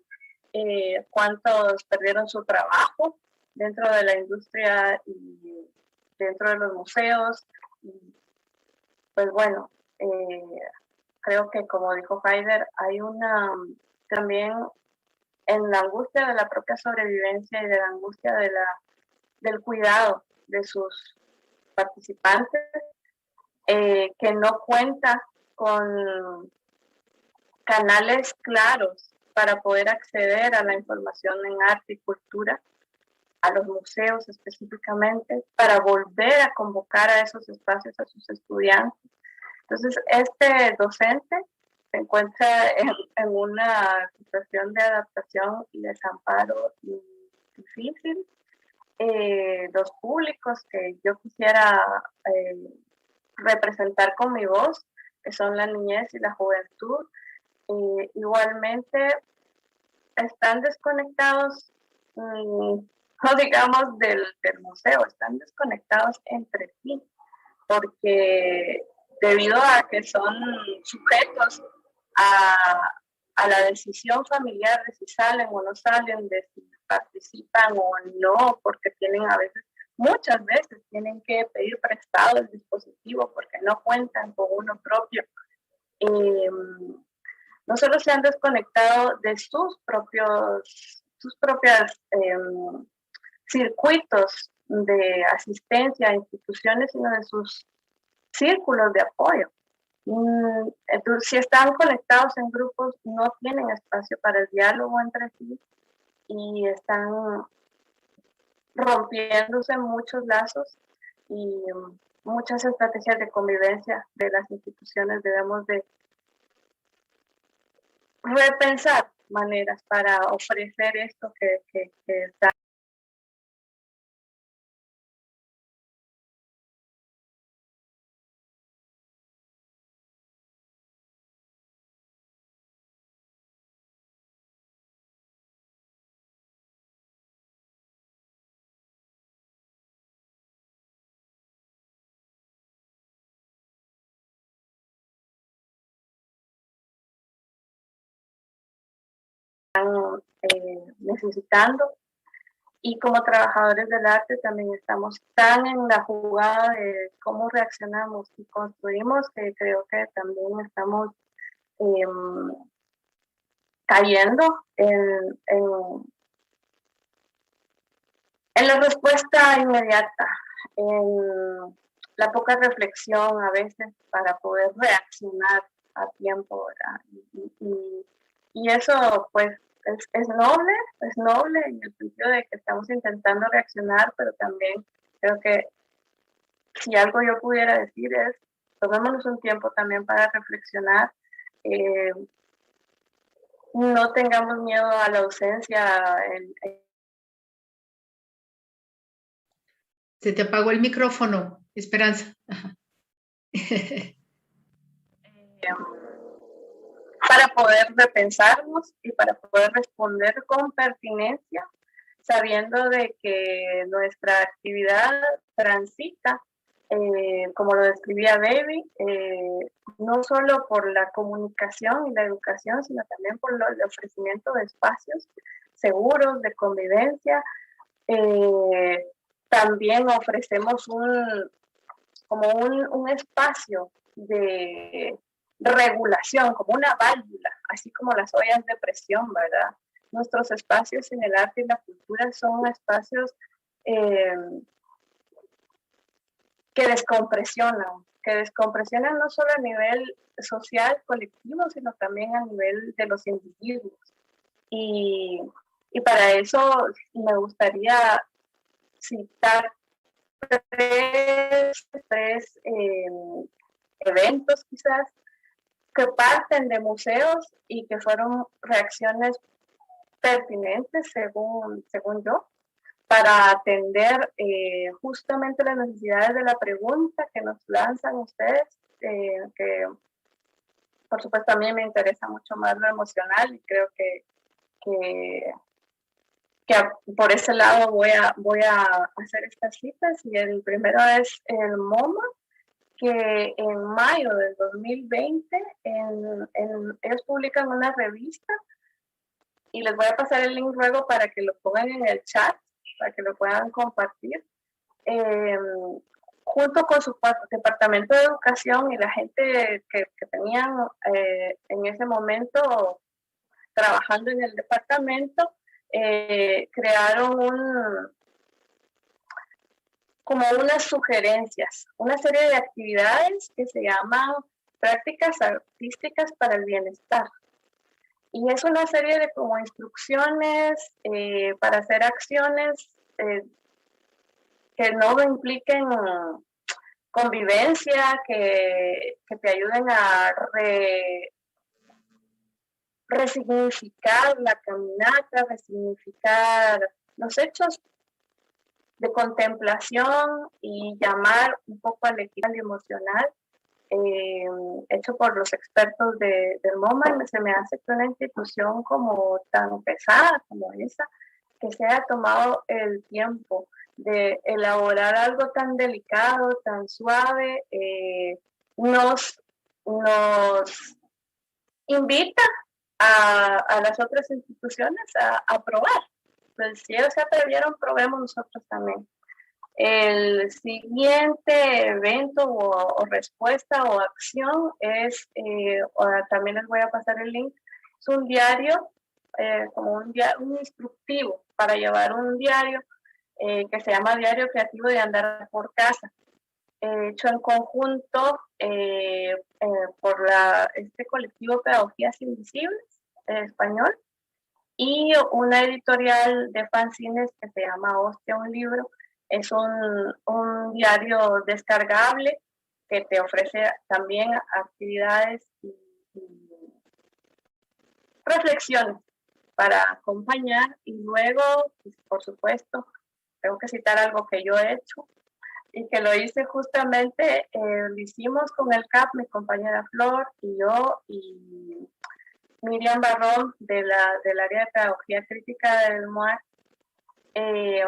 cuántos perdieron su trabajo dentro de la industria y dentro de los museos. Y, pues bueno, creo que como dijo Haider, hay también en la angustia de la propia sobrevivencia y de la angustia del cuidado de sus participantes, que no cuenta con canales claros para poder acceder a la información en arte y cultura, a los museos específicamente, para volver a convocar a esos espacios a sus estudiantes. Entonces, este docente se encuentra en una situación de adaptación y desamparo difícil. Los públicos que yo quisiera representar con mi voz, que son la niñez y la juventud, igualmente están desconectados, no digamos del museo, están desconectados entre sí, porque debido a que son sujetos a la decisión familiar de si salen o no salen, de si participan o no, porque muchas veces tienen que pedir prestado el dispositivo porque no cuentan con uno propio. No solo se han desconectado de sus propios circuitos de asistencia a instituciones, sino de sus círculos de apoyo. Entonces, si están conectados en grupos, no tienen espacio para el diálogo entre sí y están rompiéndose muchos lazos y muchas estrategias de convivencia de las instituciones. Debemos de repensar maneras para ofrecer esto que está. Necesitando, y como trabajadores del arte también estamos tan en la jugada de cómo reaccionamos y construimos, que creo que también estamos cayendo en la respuesta inmediata, en la poca reflexión a veces para poder reaccionar a tiempo, ¿verdad? Y eso pues es noble en el sentido de que estamos intentando reaccionar, pero también creo que si algo yo pudiera decir es, tomémonos un tiempo también para reflexionar, no tengamos miedo a la ausencia. Se te apagó el micrófono, Esperanza. Para poder repensarnos y para poder responder con pertinencia, sabiendo de que nuestra actividad transita, como lo describía Baby, no solo por la comunicación y la educación, sino también por el ofrecimiento de espacios seguros, de convivencia, también ofrecemos un espacio de regulación, como una válvula, así como las ollas de presión, ¿verdad? Nuestros espacios en el arte y la cultura son espacios que descompresionan no solo a nivel social, colectivo, sino también a nivel de los individuos. Y para eso me gustaría citar tres eventos quizás que parten de museos y que fueron reacciones pertinentes, según yo, para atender justamente las necesidades de la pregunta que nos lanzan ustedes, que por supuesto a mí me interesa mucho más lo emocional y creo que por ese lado voy a hacer estas citas. Y el primero es el MoMA, que en mayo del 2020 ellos publican una revista, y les voy a pasar el link luego para que lo pongan en el chat, para que lo puedan compartir, junto con su departamento de educación y la gente que tenían en ese momento trabajando en el departamento, crearon como unas sugerencias, una serie de actividades que se llaman prácticas artísticas para el bienestar. Y es una serie de como instrucciones para hacer acciones que no impliquen convivencia, que te ayuden a resignificar la caminata, resignificar los hechos de contemplación y llamar un poco al equilibrio emocional, hecho por los expertos del MoMA. Se me hace que una institución como tan pesada como esa, que se haya tomado el tiempo de elaborar algo tan delicado, tan suave, nos invita a las otras instituciones a probar. Pues si ellos se atrevieron, probemos nosotros también. El siguiente evento o respuesta o acción es, también les voy a pasar el link, es un diario, como un instructivo para llevar un diario que se llama Diario Creativo de Andar por Casa, hecho en conjunto por este colectivo Pedagogías Invisibles español, y una editorial de fanzines que se llama Hostia, un libro. Es un diario descargable que te ofrece también actividades y reflexiones para acompañar. Y luego, pues, por supuesto, tengo que citar algo que yo he hecho y que lo hice justamente, lo hicimos con el CAP, mi compañera Flor y yo, y Miriam Barrón del área de pedagogía crítica del MOAC.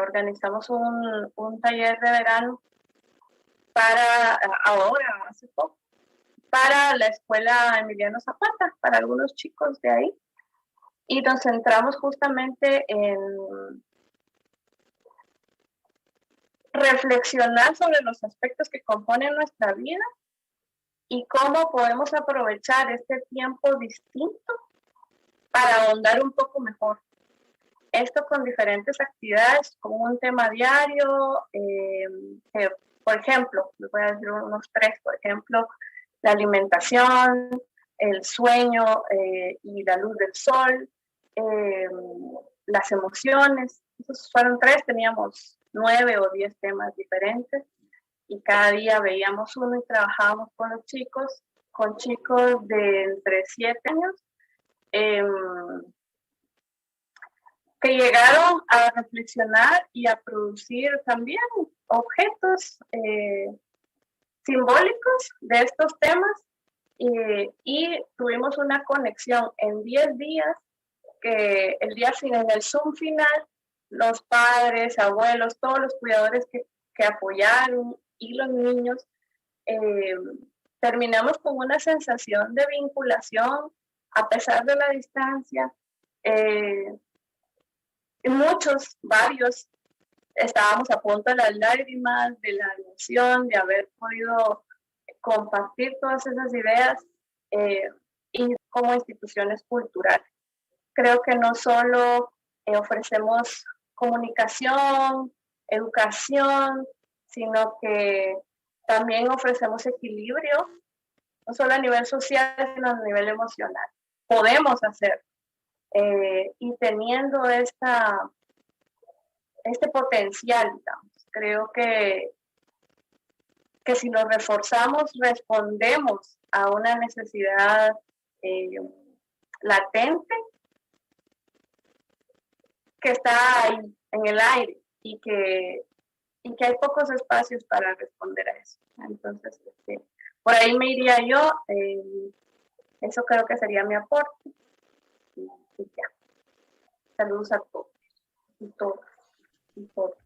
Organizamos un taller de verano hace poco, para la escuela Emiliano Zapata, para algunos chicos de ahí, y nos centramos justamente en reflexionar sobre los aspectos que componen nuestra vida y cómo podemos aprovechar este tiempo distinto para ahondar un poco mejor. Esto con diferentes actividades, como un tema diario, por ejemplo, les voy a decir unos tres, por ejemplo, la alimentación, el sueño y la luz del sol, las emociones. Esos fueron tres, teníamos 9 o 10 temas diferentes, y cada día veíamos uno y trabajábamos con los chicos, de entre 7 años, que llegaron a reflexionar y a producir también objetos simbólicos de estos temas, y tuvimos una conexión en 10 días, que el día final, en el Zoom final, los padres, abuelos, todos los cuidadores que apoyaron y los niños, terminamos con una sensación de vinculación a pesar de la distancia. Varios estábamos a punto de las lágrimas, de la emoción, de haber podido compartir todas esas ideas y como instituciones culturales. Creo que no solo ofrecemos comunicación, educación, sino que también ofrecemos equilibrio, no solo a nivel social, sino a nivel emocional. Podemos hacer. Y teniendo este potencial, digamos, creo que si lo reforzamos, respondemos a una necesidad latente que está ahí, en el aire, y que hay pocos espacios para responder a eso. Entonces, por ahí me iría yo. Eso creo que sería mi aporte. Y ya. Saludos a todos y todas. Y todos.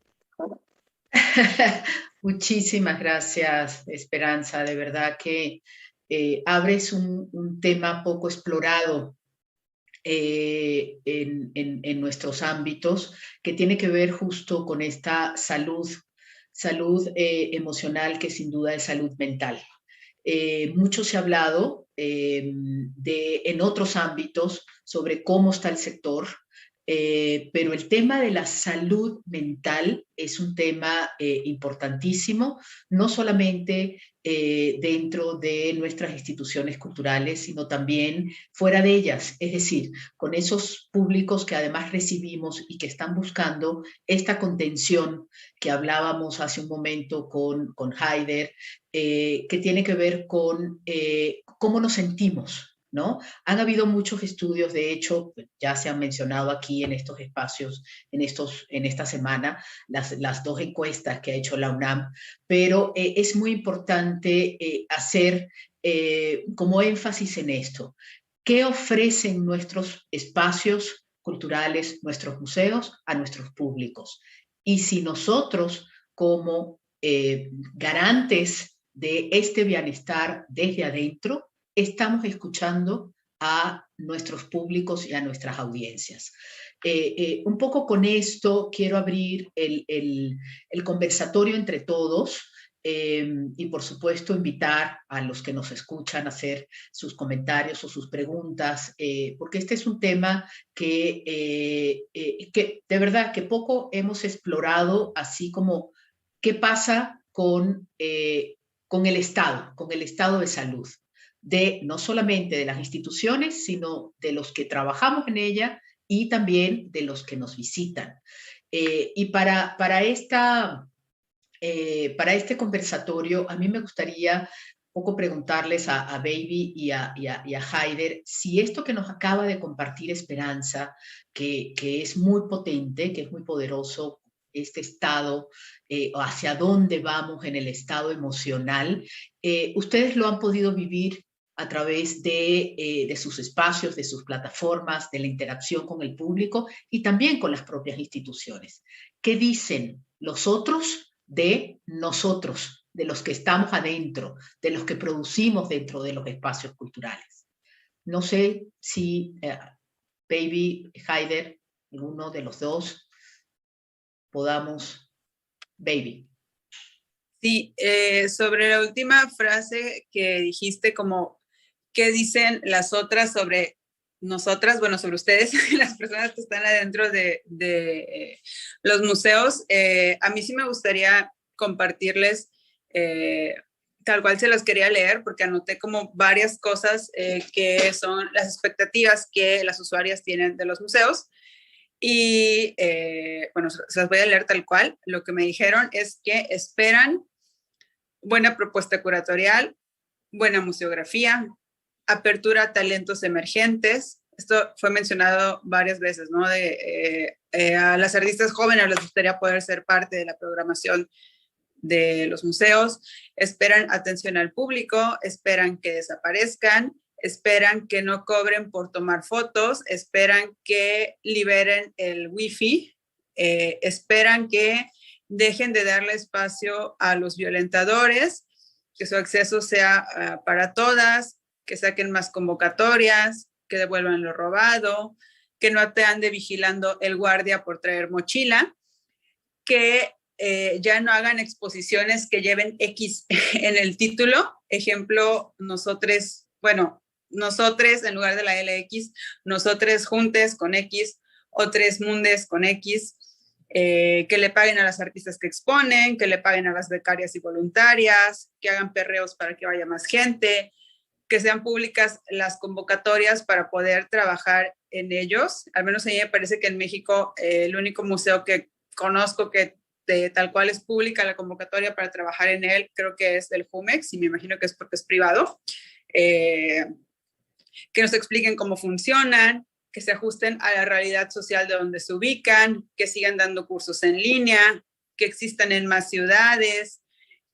Muchísimas gracias, Esperanza. De verdad que abres un tema poco explorado en nuestros ámbitos, que tiene que ver justo con esta salud emocional, que sin duda es salud mental. Mucho se ha hablado en otros ámbitos sobre cómo está el sector, pero el tema de la salud mental es un tema importantísimo, no solamente dentro de nuestras instituciones culturales, sino también fuera de ellas, es decir, con esos públicos que además recibimos y que están buscando esta contención que hablábamos hace un momento con Haider, que tiene que ver con cómo nos sentimos, ¿no? Han habido muchos estudios, de hecho, ya se han mencionado aquí en estos espacios, en esta semana, las dos encuestas que ha hecho la UNAM, pero es muy importante hacer como énfasis en esto. ¿Qué ofrecen nuestros espacios culturales, nuestros museos, a nuestros públicos? Y si nosotros, como garantes de este bienestar desde adentro, estamos escuchando a nuestros públicos y a nuestras audiencias. Un poco con esto quiero abrir el conversatorio entre todos y por supuesto invitar a los que nos escuchan a hacer sus comentarios o sus preguntas, porque este es un tema que de verdad que poco hemos explorado, así como qué pasa con el estado de salud, no solamente de las instituciones, sino de los que trabajamos en ella y también de los que nos visitan. Y para este conversatorio, a mí me gustaría un poco preguntarles a Baby y a Haider si esto que nos acaba de compartir Esperanza, que es muy potente, que es muy poderoso, este estado, hacia dónde vamos en el estado emocional, ustedes lo han podido vivir a través de sus espacios, de sus plataformas, de la interacción con el público y también con las propias instituciones. ¿Qué dicen los otros de nosotros, de los que estamos adentro, de los que producimos dentro de los espacios culturales? No sé si Baby, Haider, alguno de los dos, podamos. Baby. Sí, sobre la última frase que dijiste, como qué dicen las otras sobre nosotras, bueno, sobre ustedes, las personas que están adentro de los museos, a mí sí me gustaría compartirles, tal cual se los quería leer, porque anoté como varias cosas que son las expectativas que las usuarias tienen de los museos. Y bueno, se las voy a leer tal cual. Lo que me dijeron es que esperan buena propuesta curatorial, buena museografía, apertura a talentos emergentes. Esto fue mencionado varias veces, ¿no? A las artistas jóvenes les gustaría poder ser parte de la programación de los museos. Esperan atención al público, esperan que desaparezcan, esperan que no cobren por tomar fotos, esperan que liberen el wifi, esperan que dejen de darle espacio a los violentadores, que su acceso sea para todas, que saquen más convocatorias, que devuelvan lo robado, que no te ande vigilando el guardia por traer mochila. que ya no hagan exposiciones que lleven X en el título. Ejemplo, nosotros en lugar de la LX, nosotros juntes con X o tres mundes con X, que le paguen a las artistas que exponen, que le paguen a las becarias y voluntarias, que hagan perreos para que vaya más gente, que sean públicas las convocatorias para poder trabajar en ellos. Al menos a mí me parece que en México el único museo que conozco que tal cual es pública la convocatoria para trabajar en él, creo que es del Jumex, y me imagino que es porque es privado. Que nos expliquen cómo funcionan, que se ajusten a la realidad social de donde se ubican, que sigan dando cursos en línea, que existan en más ciudades,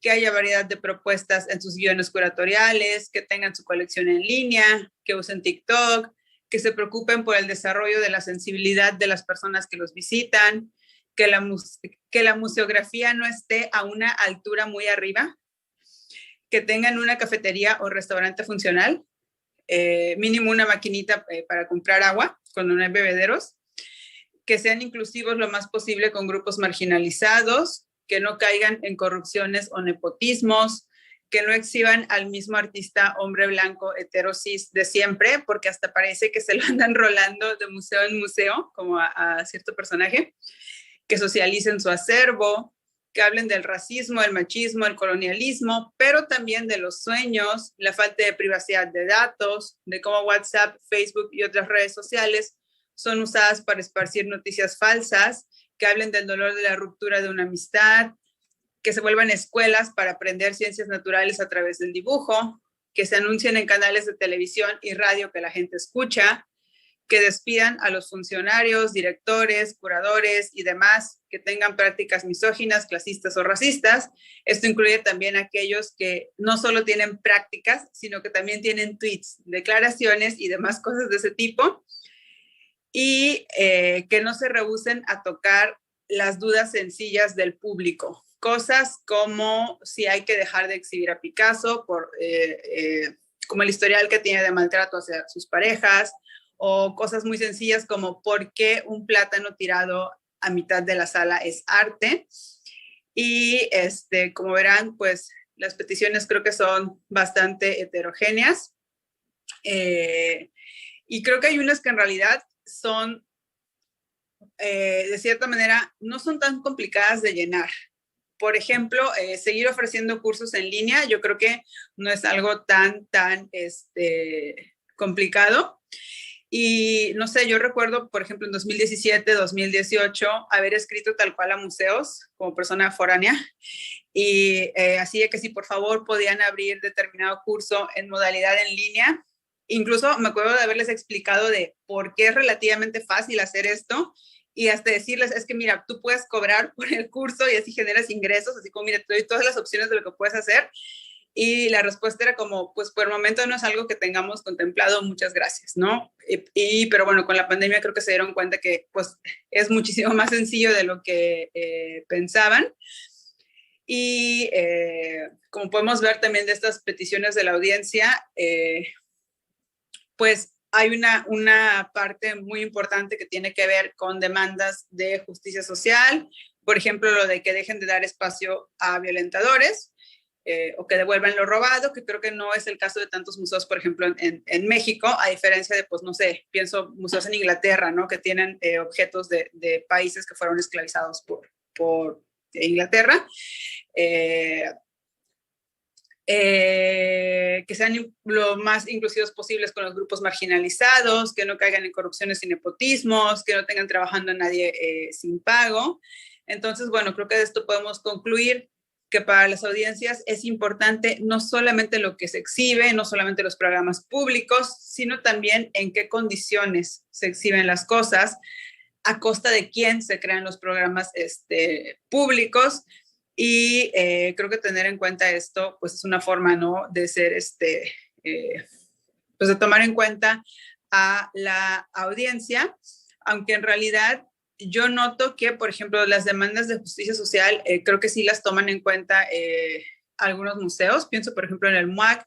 que haya variedad de propuestas en sus guiones curatoriales, que tengan su colección en línea, que usen TikTok, que se preocupen por el desarrollo de la sensibilidad de las personas que los visitan, que la museografía no esté a una altura muy arriba, que tengan una cafetería o restaurante funcional, mínimo una maquinita para comprar agua cuando no hay bebederos, que sean inclusivos lo más posible con grupos marginalizados, que no caigan en corrupciones o nepotismos, que no exhiban al mismo artista hombre blanco heterosis de siempre, porque hasta parece que se lo andan rolando de museo en museo, como a cierto personaje, que socialicen su acervo, que hablen del racismo, el machismo, el colonialismo, pero también de los sueños, la falta de privacidad de datos, de cómo WhatsApp, Facebook y otras redes sociales son usadas para esparcir noticias falsas, que hablen del dolor de la ruptura de una amistad, que se vuelvan escuelas para aprender ciencias naturales a través del dibujo, que se anuncien en canales de televisión y radio que la gente escucha, que despidan a los funcionarios, directores, curadores y demás que tengan prácticas misóginas, clasistas o racistas. Esto incluye también aquellos que no solo tienen prácticas, sino que también tienen tweets, declaraciones y demás cosas de ese tipo. Y que no se rehúsen a tocar las dudas sencillas del público. Cosas como si hay que dejar de exhibir a Picasso, como el historial que tiene de maltrato hacia sus parejas, o cosas muy sencillas como por qué un plátano tirado a mitad de la sala es arte. Y como verán, pues las peticiones creo que son bastante heterogéneas. Y creo que hay unas que en realidad son, de cierta manera, no son tan complicadas de llenar. Por ejemplo, seguir ofreciendo cursos en línea, yo creo que no es algo tan complicado. Y no sé, yo recuerdo, por ejemplo, en 2017, 2018, haber escrito tal cual a museos como persona foránea y así de que si por favor podían abrir determinado curso en modalidad en línea. Incluso me acuerdo de haberles explicado de por qué es relativamente fácil hacer esto y hasta decirles, es que mira, tú puedes cobrar por el curso y así generas ingresos, así como mira, te doy todas las opciones de lo que puedes hacer. Y la respuesta era como, pues por el momento no es algo que tengamos contemplado, muchas gracias, ¿no? Pero bueno, con la pandemia creo que se dieron cuenta que pues es muchísimo más sencillo de lo que pensaban. Y como podemos ver también de estas peticiones de la audiencia, pues hay una parte muy importante que tiene que ver con demandas de justicia social, por ejemplo, lo de que dejen de dar espacio a violentadores, o que devuelvan lo robado, que creo que no es el caso de tantos museos, por ejemplo, en México, a diferencia de, pues, no sé, pienso museos en Inglaterra, ¿no? Que tienen objetos de países que fueron esclavizados por Inglaterra. Que sean lo más inclusivos posibles con los grupos marginalizados, que no caigan en corrupciones y nepotismos, que no tengan trabajando a nadie sin pago. Entonces, bueno, creo que de esto podemos concluir que para las audiencias es importante no solamente lo que se exhibe, no solamente los programas públicos, sino también en qué condiciones se exhiben las cosas, a costa de quién se crean los programas públicos. Y creo que tener en cuenta esto, pues es una forma, ¿no?, de ser, pues de tomar en cuenta a la audiencia, aunque en realidad yo noto que, por ejemplo, las demandas de justicia social, creo que sí las toman en cuenta algunos museos. Pienso, por ejemplo, en el MUAC,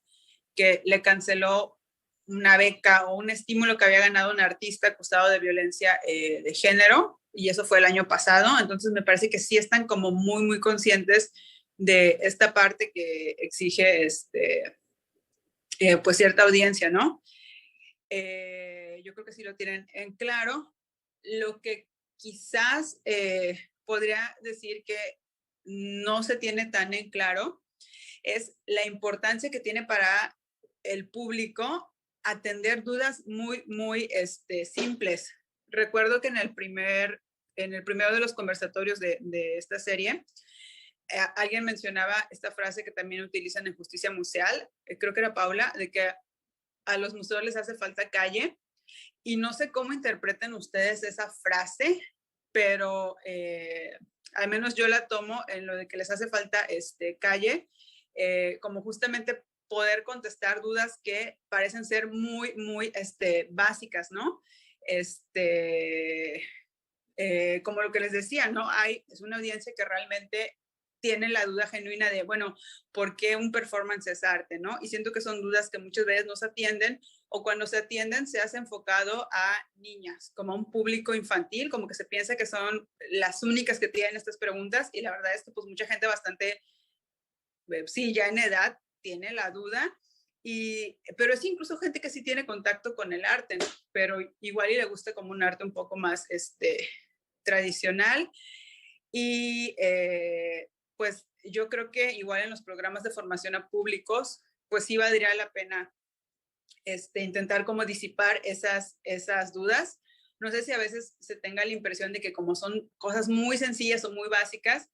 que le canceló una beca o un estímulo que había ganado un artista acusado de violencia de género, y eso fue el año pasado. Entonces me parece que sí están como muy, muy conscientes de esta parte que exige pues cierta audiencia, ¿no? Yo creo que sí lo tienen en claro. Lo que quizás podría decir que no se tiene tan en claro es la importancia que tiene para el público atender dudas muy, muy simples. Recuerdo que en el primero de los conversatorios de esta serie, alguien mencionaba esta frase que también utilizan en Justicia Museal, creo que era Paula, de que a los museos les hace falta calle, y no sé cómo interpreten ustedes esa frase, pero al menos yo la tomo en lo de que les hace falta calle, como justamente poder contestar dudas que parecen ser muy, muy básicas, ¿no? Como lo que les decía, ¿no? Es una audiencia que realmente tiene la duda genuina de, bueno, ¿por qué un performance es arte, no? Y siento que son dudas que muchas veces no se atienden, o cuando se atienden se hace enfocado a niñas, como a un público infantil, como que se piensa que son las únicas que tienen estas preguntas, y la verdad es que pues mucha gente bastante, sí, ya en edad tiene la duda, pero es incluso gente que sí tiene contacto con el arte, ¿no? Pero igual y le gusta como un arte un poco más tradicional. Y pues yo creo que igual en los programas de formación a públicos, pues sí valdría la pena intentar como disipar esas dudas. No sé si a veces se tenga la impresión de que como son cosas muy sencillas o muy básicas,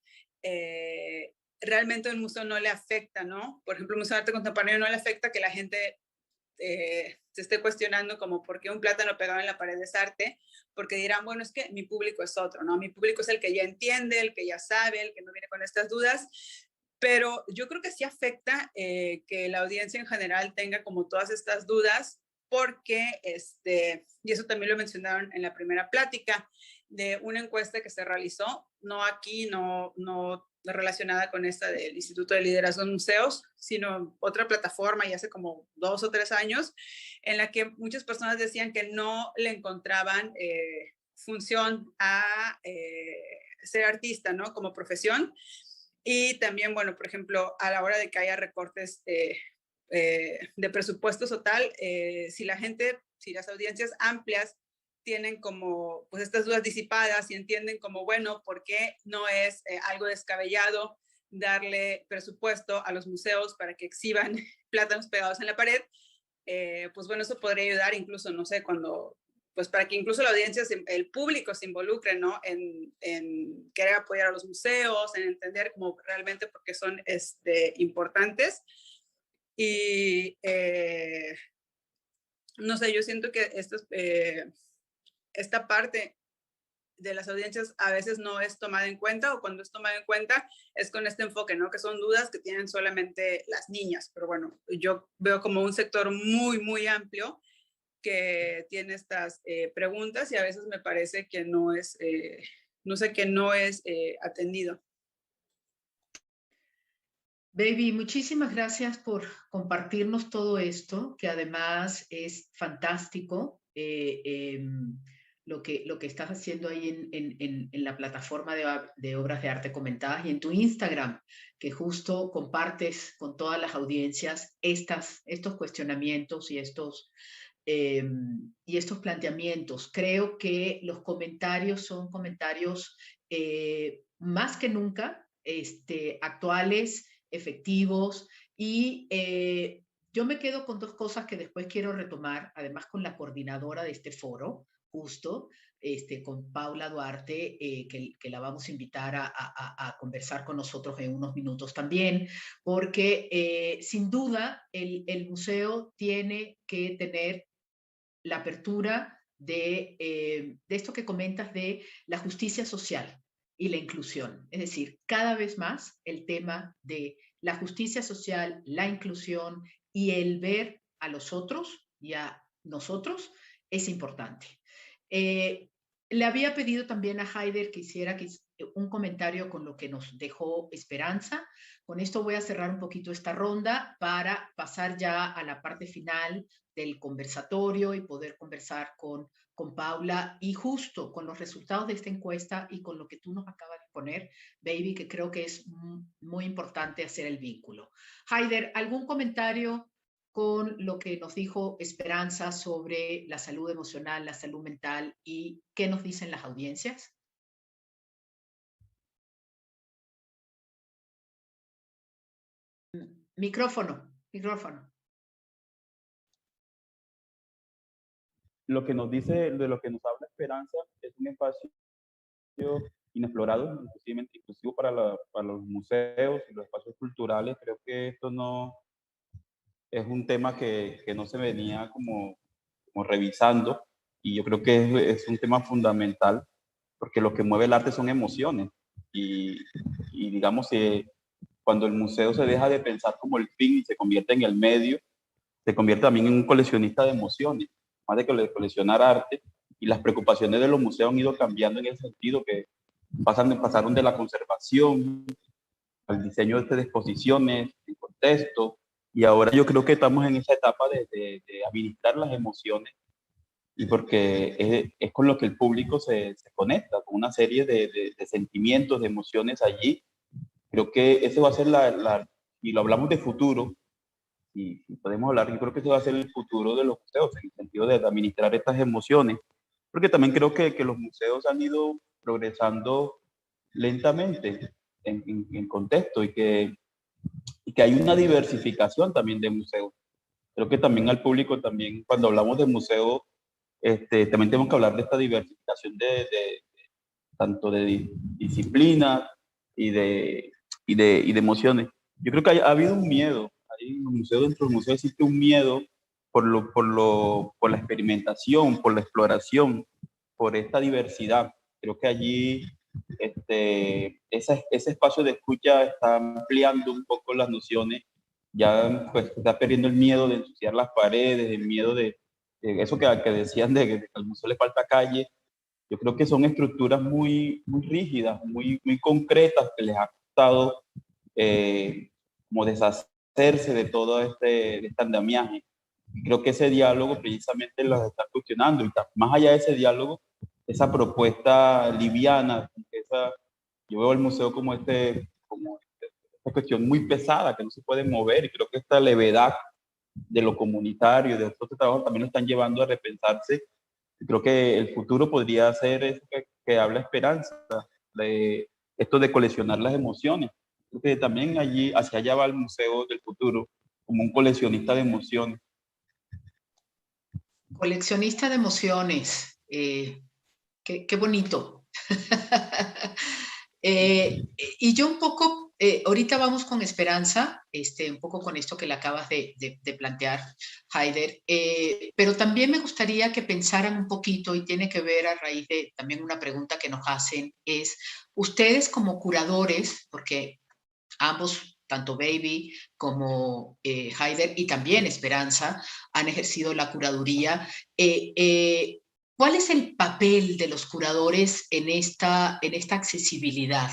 realmente el museo no le afecta, ¿no? Por ejemplo, el Museo de Arte Contemporáneo no le afecta que la gente se esté cuestionando como por qué un plátano pegado en la pared es arte, porque dirán, bueno, es que mi público es otro, ¿no? Mi público es el que ya entiende, el que ya sabe, el que no viene con estas dudas, pero yo creo que sí afecta que la audiencia en general tenga como todas estas dudas, porque, y eso también lo mencionaron en la primera plática, de una encuesta que se realizó, no aquí, no relacionada con esta del Instituto de Liderazgo en Museos, sino otra plataforma y hace como 2 o 3 años, en la que muchas personas decían que no le encontraban función a ser artista, ¿no? Como profesión. Y también, bueno, por ejemplo, a la hora de que haya recortes de presupuestos o tal, si las audiencias amplias tienen como pues estas dudas disipadas y entienden como, bueno, ¿por qué no es algo descabellado darle presupuesto a los museos para que exhiban plátanos pegados en la pared? Pues bueno, eso podría ayudar incluso, no sé, pues para que incluso la audiencia, el público se involucre, ¿no? En querer apoyar a los museos, en entender como realmente por qué son importantes. Y no sé, yo siento que esta parte de las audiencias a veces no es tomada en cuenta, o cuando es tomada en cuenta es con este enfoque, ¿no? Que son dudas que tienen solamente las niñas. Pero bueno, yo veo como un sector muy, muy amplio que tiene estas preguntas, y a veces me parece que no es, no sé, que no es atendido. Baby, muchísimas gracias por compartirnos todo esto, que además es fantástico lo que estás haciendo ahí en la plataforma de obras de arte comentadas y en tu Instagram, que justo compartes con todas las audiencias estos cuestionamientos y estos planteamientos. Creo que los comentarios son comentarios más que nunca actuales, efectivos, y yo me quedo con 2 cosas que después quiero retomar, además con la coordinadora de este foro, justo, con Paula Duarte, que la vamos a invitar a conversar con nosotros en unos minutos también, porque sin duda el museo tiene que tener la apertura de esto que comentas de la justicia social y la inclusión. Es decir, cada vez más el tema de la justicia social, la inclusión y el ver a los otros y a nosotros es importante. Le había pedido también a Haider que hiciera un comentario con lo que nos dejó Esperanza. Con esto voy a cerrar un poquito esta ronda para pasar ya a la parte final del conversatorio y poder conversar con Paula, y justo con los resultados de esta encuesta y con lo que tú nos acabas de poner, Baby, que creo que es muy importante hacer el vínculo. Haider, ¿algún comentario con lo que nos dijo Esperanza sobre la salud emocional, la salud mental y qué nos dicen las audiencias? Micrófono. Lo que nos dice, de lo que nos habla Esperanza, es un espacio inexplorado, inclusive para los museos y los espacios culturales. Creo que esto no es un tema que no se venía como revisando, y yo creo que es un tema fundamental, porque lo que mueve el arte son emociones, y digamos que cuando el museo se deja de pensar como el fin y se convierte en el medio, se convierte también en un coleccionista de emociones, más de que coleccionar arte, y las preocupaciones de los museos han ido cambiando en ese sentido, que pasaron de la conservación al diseño de exposiciones, de contexto, y ahora yo creo que estamos en esa etapa de administrar las emociones, y porque es con lo que el público se conecta, con una serie de sentimientos, de emociones allí. Creo que ese va a ser y lo hablamos de futuro, y podemos hablar, yo creo que ese va a ser el futuro de los museos, en el sentido de administrar estas emociones, porque también creo que los museos han ido progresando lentamente en contexto, y que hay una diversificación también de museos. Creo que también al público, también cuando hablamos de museo, también tenemos que hablar de esta diversificación tanto de disciplinas y de emociones. Yo creo que ha habido un miedo, en los museos, dentro del museo existe un miedo por la experimentación, por la exploración, por esta diversidad. Creo que allí ese espacio de escucha está ampliando un poco las nociones, ya pues está perdiendo el miedo de ensuciar las paredes, el miedo de eso que decían de que al museo le falta calle. Yo creo que son estructuras muy rígidas, muy concretas, que les ha costado como deshacerse de todo este andamiaje. Y creo que ese diálogo precisamente los está cuestionando, y más allá de ese diálogo, esa propuesta liviana, yo veo el museo como esta cuestión muy pesada que no se puede mover, y creo que esta levedad de lo comunitario, de otros trabajos, también lo están llevando a repensarse. Creo que el futuro podría ser eso que habla Esperanza, de esto de coleccionar las emociones. Creo que también allí, hacia allá va el museo del futuro, como un coleccionista de emociones. Coleccionista de emociones. Qué bonito. Y yo un poco, ahorita vamos con Esperanza, un poco con esto que le acabas de plantear, Haider, pero también me gustaría que pensaran un poquito, y tiene que ver a raíz de también una pregunta que nos hacen, es ustedes como curadores, porque ambos, tanto Baby como Haider y también Esperanza, han ejercido la curaduría. ¿Cuál es el papel de los curadores en esta accesibilidad?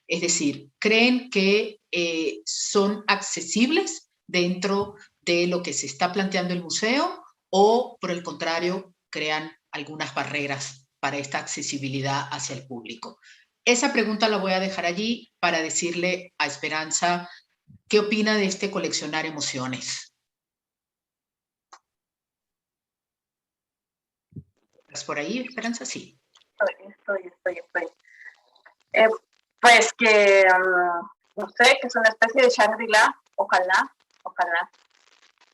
Es decir, ¿creen que son accesibles dentro de lo que se está planteando el museo, o por el contrario crean algunas barreras para esta accesibilidad hacia el público? Esa pregunta la voy a dejar allí para decirle a Esperanza qué opina de este coleccionar emociones. ¿Estás por ahí, Esperanza? Sí. Estoy. Pues que, no sé, que es una especie de Shangri-La, ojalá.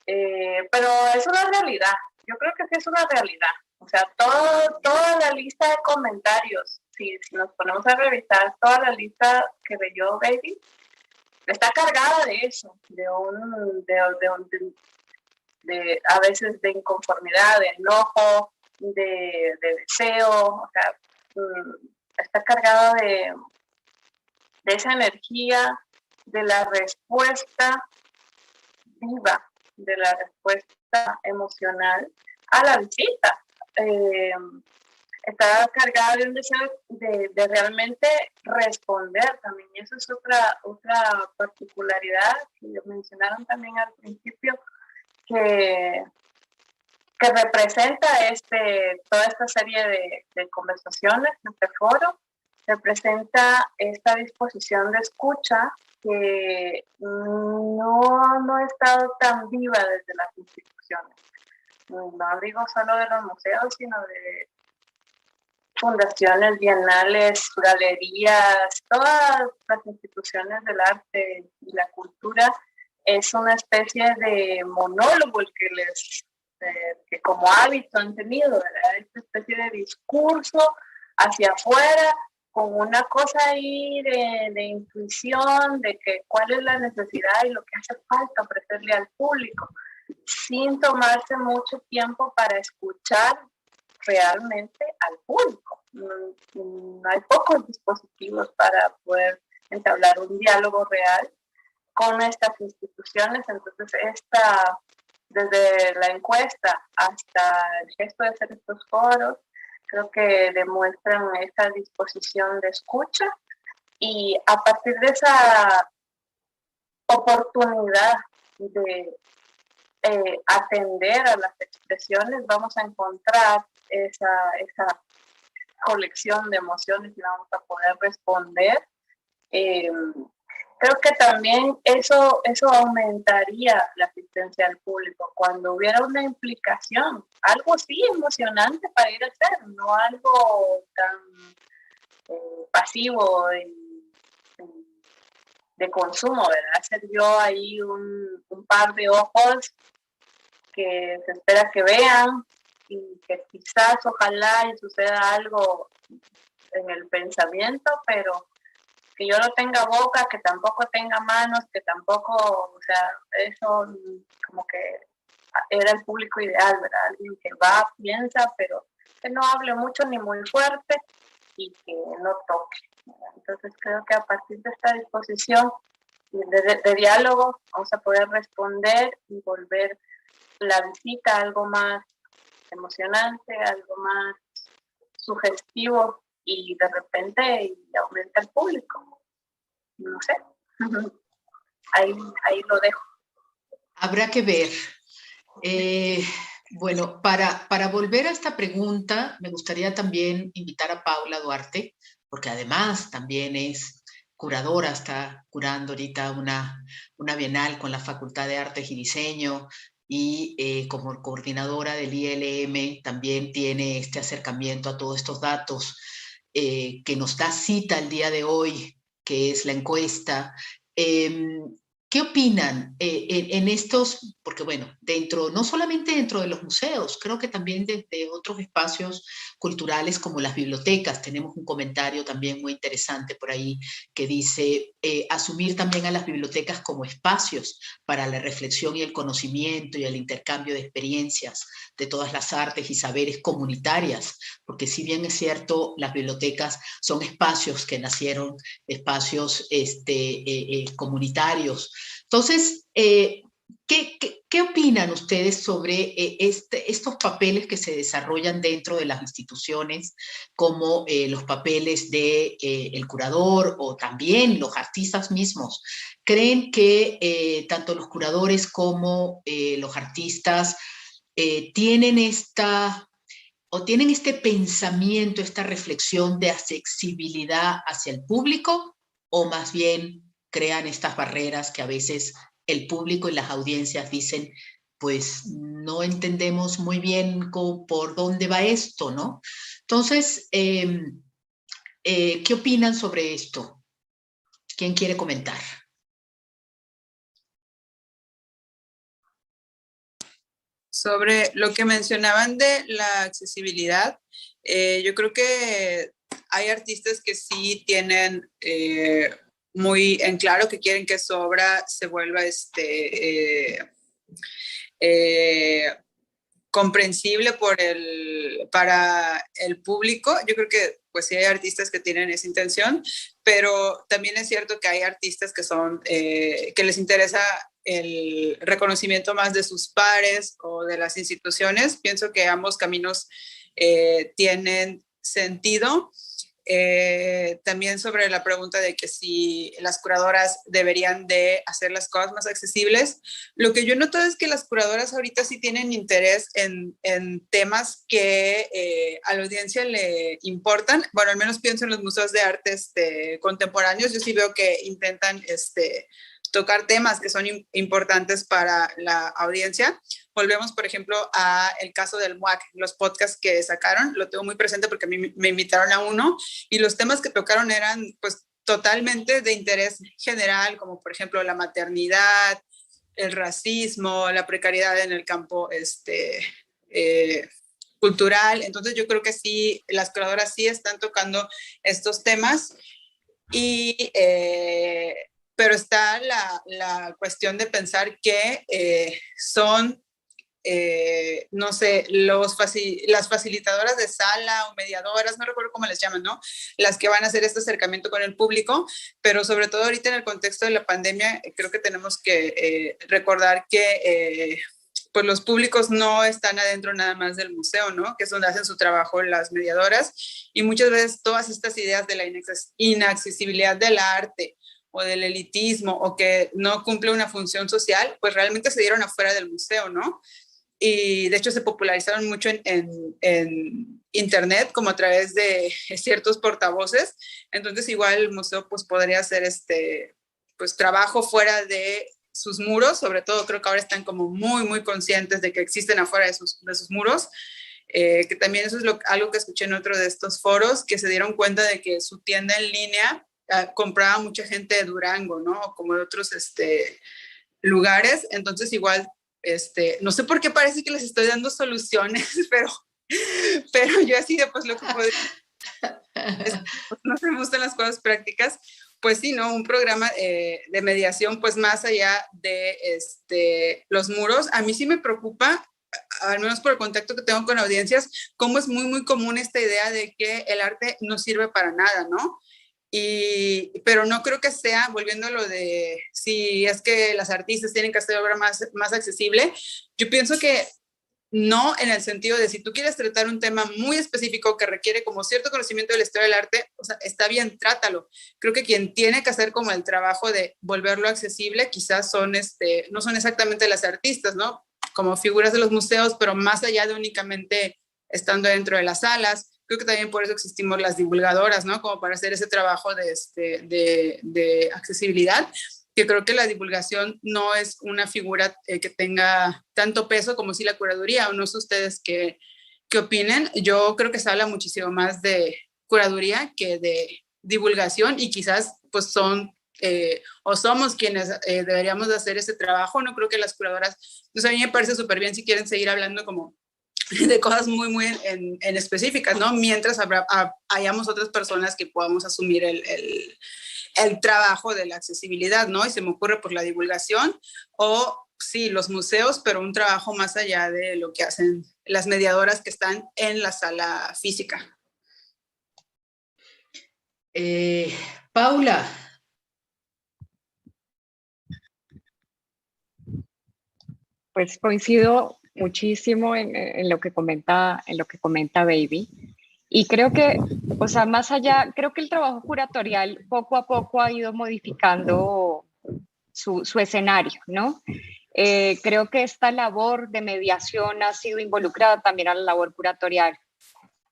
Pero es una realidad, yo creo que sí es una realidad. O sea, toda la lista de comentarios, si nos ponemos a revisar toda la lista que leyó Baby, está cargada de eso, de a veces de inconformidad, de enojo, de deseo. O sea, está cargada de esa energía, de la respuesta viva, de la respuesta emocional a la visita. está cargada de un deseo de realmente responder también. Y eso es otra particularidad que mencionaron también al principio, que representa toda esta serie de conversaciones, este foro, representa esta disposición de escucha que no ha estado tan viva desde las instituciones. No digo solo de los museos, sino de fundaciones, bienales, galerías, todas las instituciones del arte y la cultura. Es una especie de monólogo el que como hábito han tenido, ¿verdad? Esta especie de discurso hacia afuera, con una cosa ahí de intuición, de que cuál es la necesidad y lo que hace falta ofrecerle al público, sin tomarse mucho tiempo para escuchar realmente al público. No hay pocos dispositivos para poder entablar un diálogo real con estas instituciones. Entonces, desde la encuesta hasta el gesto de hacer estos foros, creo que demuestran esta disposición de escucha, y a partir de esa oportunidad de atender a las expresiones, vamos a encontrar esa colección de emociones y vamos a poder responder. Creo que también eso aumentaría la asistencia al público cuando hubiera una implicación, algo sí emocionante para ir a hacer, no algo tan pasivo de consumo, ¿verdad? Hacer yo ahí un par de ojos que se espera que vean y que quizás, ojalá, y suceda algo en el pensamiento, pero que yo no tenga boca, que tampoco tenga manos, que tampoco, o sea, eso como que era el público ideal, ¿verdad? Alguien que va, piensa, pero que no hable mucho ni muy fuerte y que no toque, ¿verdad? Entonces creo que a partir de esta disposición de diálogo vamos a poder responder y volver la visita algo más emocionante, algo más sugestivo, y de repente aumenta el público. No sé. Ahí lo dejo. Habrá que ver. Bueno, para volver a esta pregunta, me gustaría también invitar a Paula Duarte, porque además también es curadora, está curando ahorita una bienal con la Facultad de Artes y Diseño, y como coordinadora del ILM también tiene este acercamiento a todos estos datos, que nos da cita el día de hoy, que es la encuesta. ¿Qué opinan en estos? Porque bueno, no solamente dentro de los museos, creo que también desde otros espacios culturales como las bibliotecas, tenemos un comentario también muy interesante por ahí que dice asumir también a las bibliotecas como espacios para la reflexión y el conocimiento y el intercambio de experiencias de todas las artes y saberes comunitarias, porque si bien es cierto, las bibliotecas son espacios que nacieron, espacios comunitarios. Entonces, ¿qué opinan ustedes sobre estos papeles que se desarrollan dentro de las instituciones, como los papeles del curador o también los artistas mismos? ¿Creen que tanto los curadores como los artistas tienen este pensamiento, esta reflexión de accesibilidad hacia el público, o más bien crean estas barreras que a veces el público y las audiencias dicen, pues no entendemos muy bien por dónde va esto, ¿no? Entonces, ¿qué opinan sobre esto? ¿Quién quiere comentar? Sobre lo que mencionaban de la accesibilidad, yo creo que hay artistas que sí tienen muy en claro que quieren que su obra se vuelva comprensible para el público. Yo creo que pues sí hay artistas que tienen esa intención, pero también es cierto que hay artistas que les interesa el reconocimiento más de sus pares o de las instituciones. Pienso que ambos caminos tienen sentido. También sobre la pregunta de que si las curadoras deberían de hacer las cosas más accesibles, lo que yo noto es que las curadoras ahorita sí tienen interés en temas que a la audiencia le importan. Bueno, al menos pienso en los museos de arte contemporáneos. Yo sí veo que intentan tocar temas que son importantes para la audiencia. Volvemos, por ejemplo, a el caso del MUAC, los podcasts que sacaron, lo tengo muy presente porque me invitaron a uno, y los temas que tocaron eran pues totalmente de interés general, como por ejemplo la maternidad, el racismo, la precariedad en el campo cultural. Entonces yo creo que sí, las curadoras sí están tocando estos temas, y pero está la cuestión de pensar que son, no sé, las facilitadoras de sala o mediadoras, no recuerdo cómo les llaman, ¿no? Las que van a hacer este acercamiento con el público, pero sobre todo ahorita en el contexto de la pandemia, creo que tenemos que recordar que pues los públicos no están adentro nada más del museo, ¿no? Que es donde hacen su trabajo las mediadoras, y muchas veces todas estas ideas de la inaccesibilidad del arte o del elitismo, o que no cumple una función social, pues realmente se dieron afuera del museo, ¿no? Y de hecho se popularizaron mucho en internet, como a través de ciertos portavoces. Entonces igual el museo pues podría hacer pues trabajo fuera de sus muros. Sobre todo creo que ahora están como muy conscientes de que existen afuera de sus muros, que también eso es algo que escuché en otro de estos foros, que se dieron cuenta de que su tienda en línea compraba mucha gente de Durango, ¿no? Como de otros lugares. Entonces igual, no sé por qué parece que les estoy dando soluciones, pero yo así de pues lo que puedo, pues, no me gustan las cosas prácticas, pues sí, ¿no? Un programa de mediación, pues más allá de los muros. A mí sí me preocupa, al menos por el contacto que tengo con audiencias, cómo es muy común esta idea de que el arte no sirve para nada, ¿no? Pero no creo que sea, volviendo a lo de si es que las artistas tienen que hacer obra más accesible, yo pienso que no, en el sentido de si tú quieres tratar un tema muy específico que requiere como cierto conocimiento de la historia del arte, o sea, está bien, trátalo. Creo que quien tiene que hacer como el trabajo de volverlo accesible quizás son, no son exactamente las artistas, ¿no? Como figuras de los museos, pero más allá de únicamente estando dentro de las salas. Creo que también por eso existimos las divulgadoras, ¿no? Como para hacer ese trabajo de accesibilidad, que creo que la divulgación no es una figura que tenga tanto peso como si la curaduría, o no sé ustedes qué opinen. Yo creo que se habla muchísimo más de curaduría que de divulgación, y quizás pues son o somos quienes deberíamos de hacer ese trabajo. No creo que las curadoras, pues a mí me parece súper bien si quieren seguir hablando como de cosas muy en específicas, ¿no? Mientras hayamos otras personas que podamos asumir el trabajo de la accesibilidad, ¿no? Y se me ocurre por la divulgación, o sí, los museos, pero un trabajo más allá de lo que hacen las mediadoras que están en la sala física. Paula. Pues coincido muchísimo en lo que comenta Baby. Y creo que, o sea, más allá, creo que el trabajo curatorial poco a poco ha ido modificando su escenario, ¿no? Creo que esta labor de mediación ha sido involucrada también a la labor curatorial.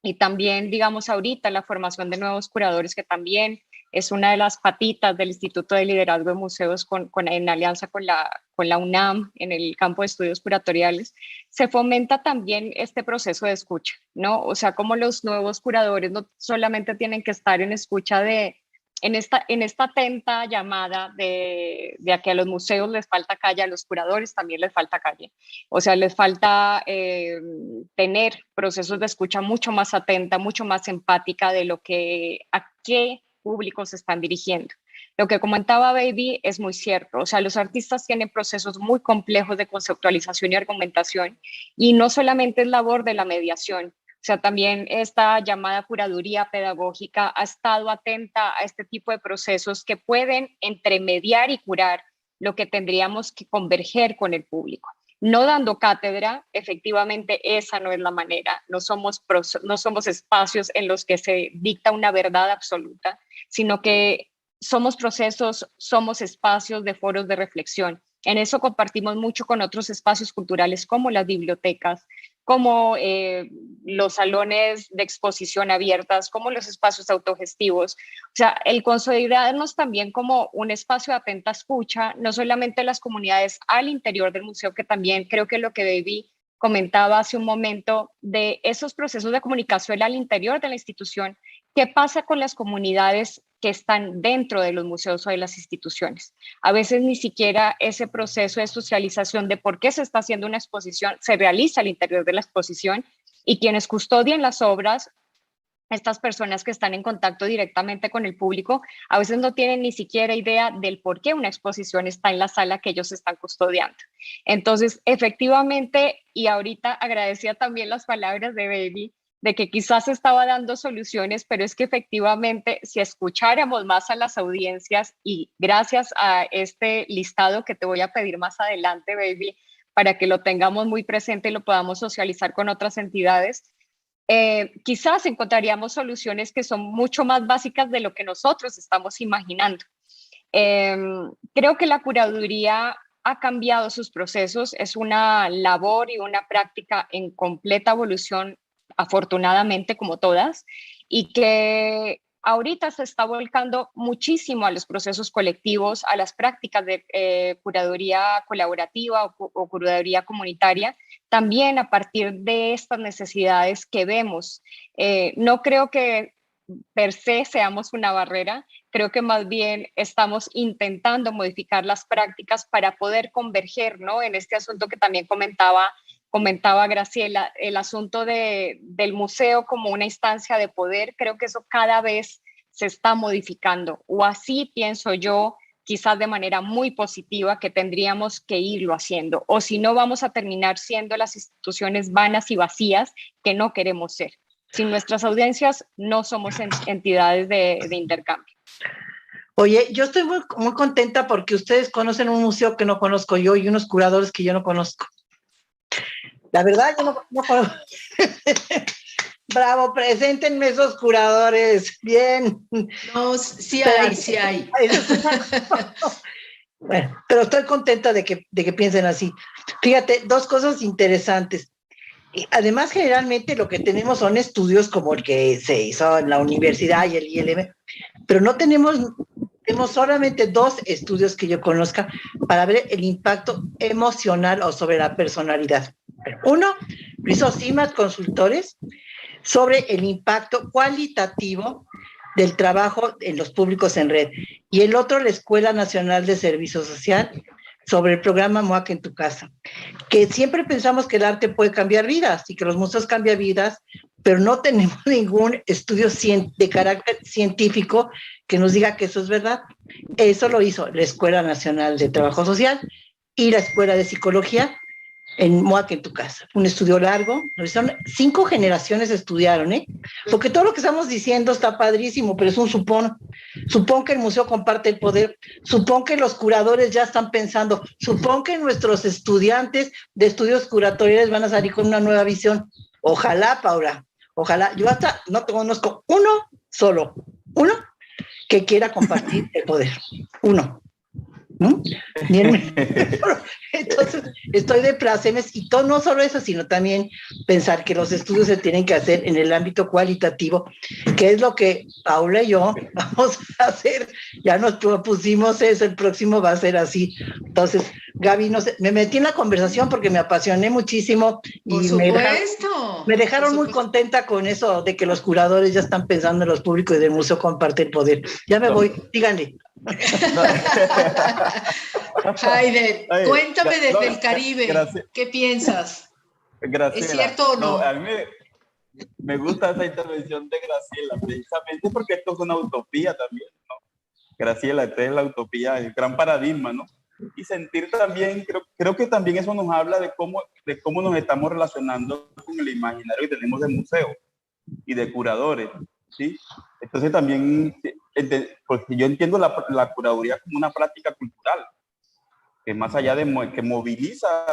Y también, digamos, ahorita la formación de nuevos curadores, que también es una de las patitas del Instituto de Liderazgo de Museos en alianza con la UNAM en el campo de estudios curatoriales, se fomenta también este proceso de escucha, ¿no? O sea, como los nuevos curadores no solamente tienen que estar en escucha en esta atenta llamada de que a los museos les falta calle, a los curadores también les falta calle. O sea, les falta tener procesos de escucha mucho más atenta, mucho más empática a qué públicos se están dirigiendo. Lo que comentaba Baby es muy cierto. O sea, los artistas tienen procesos muy complejos de conceptualización y argumentación, y no solamente es labor de la mediación. O sea, también esta llamada curaduría pedagógica ha estado atenta a este tipo de procesos que pueden entremediar y curar lo que tendríamos que converger con el público. no dando cátedra, efectivamente esa no es la manera, no somos espacios en los que se dicta una verdad absoluta, sino que somos procesos, somos espacios de foros de reflexión. En eso compartimos mucho con otros espacios culturales como las bibliotecas, como los salones de exposición abiertas, como los espacios autogestivos. O sea, el consolidarnos también como un espacio de atenta escucha, no solamente las comunidades al interior del museo, que también creo que lo que Baby comentaba hace un momento, de esos procesos de comunicación al interior de la institución. ¿Qué pasa con las comunidades que están dentro de los museos o de las instituciones? A veces ni siquiera ese proceso de socialización de por qué se está haciendo una exposición se realiza al interior de la exposición, y quienes custodian las obras, estas personas que están en contacto directamente con el público, a veces no tienen ni siquiera idea del por qué una exposición está en la sala que ellos están custodiando. Entonces, efectivamente, y ahorita agradecía también las palabras de Baby, de que quizás estaba dando soluciones, pero es que efectivamente si escucháramos más a las audiencias, y gracias a este listado que te voy a pedir más adelante, Baby, para que lo tengamos muy presente y lo podamos socializar con otras entidades, quizás encontraríamos soluciones que son mucho más básicas de lo que nosotros estamos imaginando. Creo que la curaduría ha cambiado sus procesos, es una labor y una práctica en completa evolución, afortunadamente, como todas, y que ahorita se está volcando muchísimo a los procesos colectivos, a las prácticas de curaduría colaborativa o curaduría comunitaria, también a partir de estas necesidades que vemos. No creo que per se seamos una barrera, creo que más bien estamos intentando modificar las prácticas para poder converger, ¿no? En este asunto que también comentaba Graciela, el asunto del museo como una instancia de poder. Creo que eso cada vez se está modificando, o así pienso yo, quizás de manera muy positiva, que tendríamos que irlo haciendo, o si no vamos a terminar siendo las instituciones vanas y vacías que no queremos ser. Sin nuestras audiencias no somos entidades de intercambio. Oye, yo estoy muy, muy contenta porque ustedes conocen un museo que no conozco yo y unos curadores que yo no conozco. La verdad, yo no conozco. Bravo, preséntenme esos curadores. Bien. No, sí hay, sí hay. Bueno, pero estoy contenta de que piensen así. Fíjate, dos cosas interesantes. Además, generalmente lo que tenemos son estudios como el que se hizo en la universidad y el ILM, pero no tenemos solamente dos estudios que yo conozca para ver el impacto emocional o sobre la personalidad. Uno lo hizo CIMAS Consultores sobre el impacto cualitativo del trabajo en los públicos en red, y el otro la Escuela Nacional de Servicio Social sobre el programa MOAC en tu casa, que siempre pensamos que el arte puede cambiar vidas y que los museos cambian vidas, pero no tenemos ningún estudio de carácter científico que nos diga que eso es verdad. Eso lo hizo la Escuela Nacional de Trabajo Social y la Escuela de Psicología en MOAC en tu casa. Un estudio largo, 5 generaciones estudiaron, porque todo lo que estamos diciendo está padrísimo, pero es un supón. Supón que el museo comparte el poder, supón que los curadores ya están pensando, supón que nuestros estudiantes de estudios curatoriales van a salir con una nueva visión. Ojalá, Paula, ojalá. Yo hasta no conozco uno que quiera compartir el poder. Uno. ¿No? Entonces, estoy de plácemes, y todo, no solo eso, sino también pensar que los estudios se tienen que hacer en el ámbito cualitativo, que es lo que Paula y yo vamos a hacer. Ya nos propusimos eso, el próximo va a ser así. Entonces, Gaby, no sé, me metí en la conversación porque me apasioné muchísimo y Por supuesto, me dejaron muy contenta con eso de que los curadores ya están pensando en los públicos y del museo comparte el poder. Ya me voy, díganle. Haider, cuéntame desde el Caribe, ¿qué piensas? Graciela, ¿Es cierto o no? A mí me gusta esa intervención de Graciela, precisamente porque esto es una utopía también, ¿no? Graciela, esta es la utopía, el gran paradigma, ¿no? Y sentir también, creo que también eso nos habla de cómo nos estamos relacionando con el imaginario que tenemos de museo y de curadores, ¿sí? Entonces también, pues yo entiendo la curaduría como una práctica cultural, que más allá de que moviliza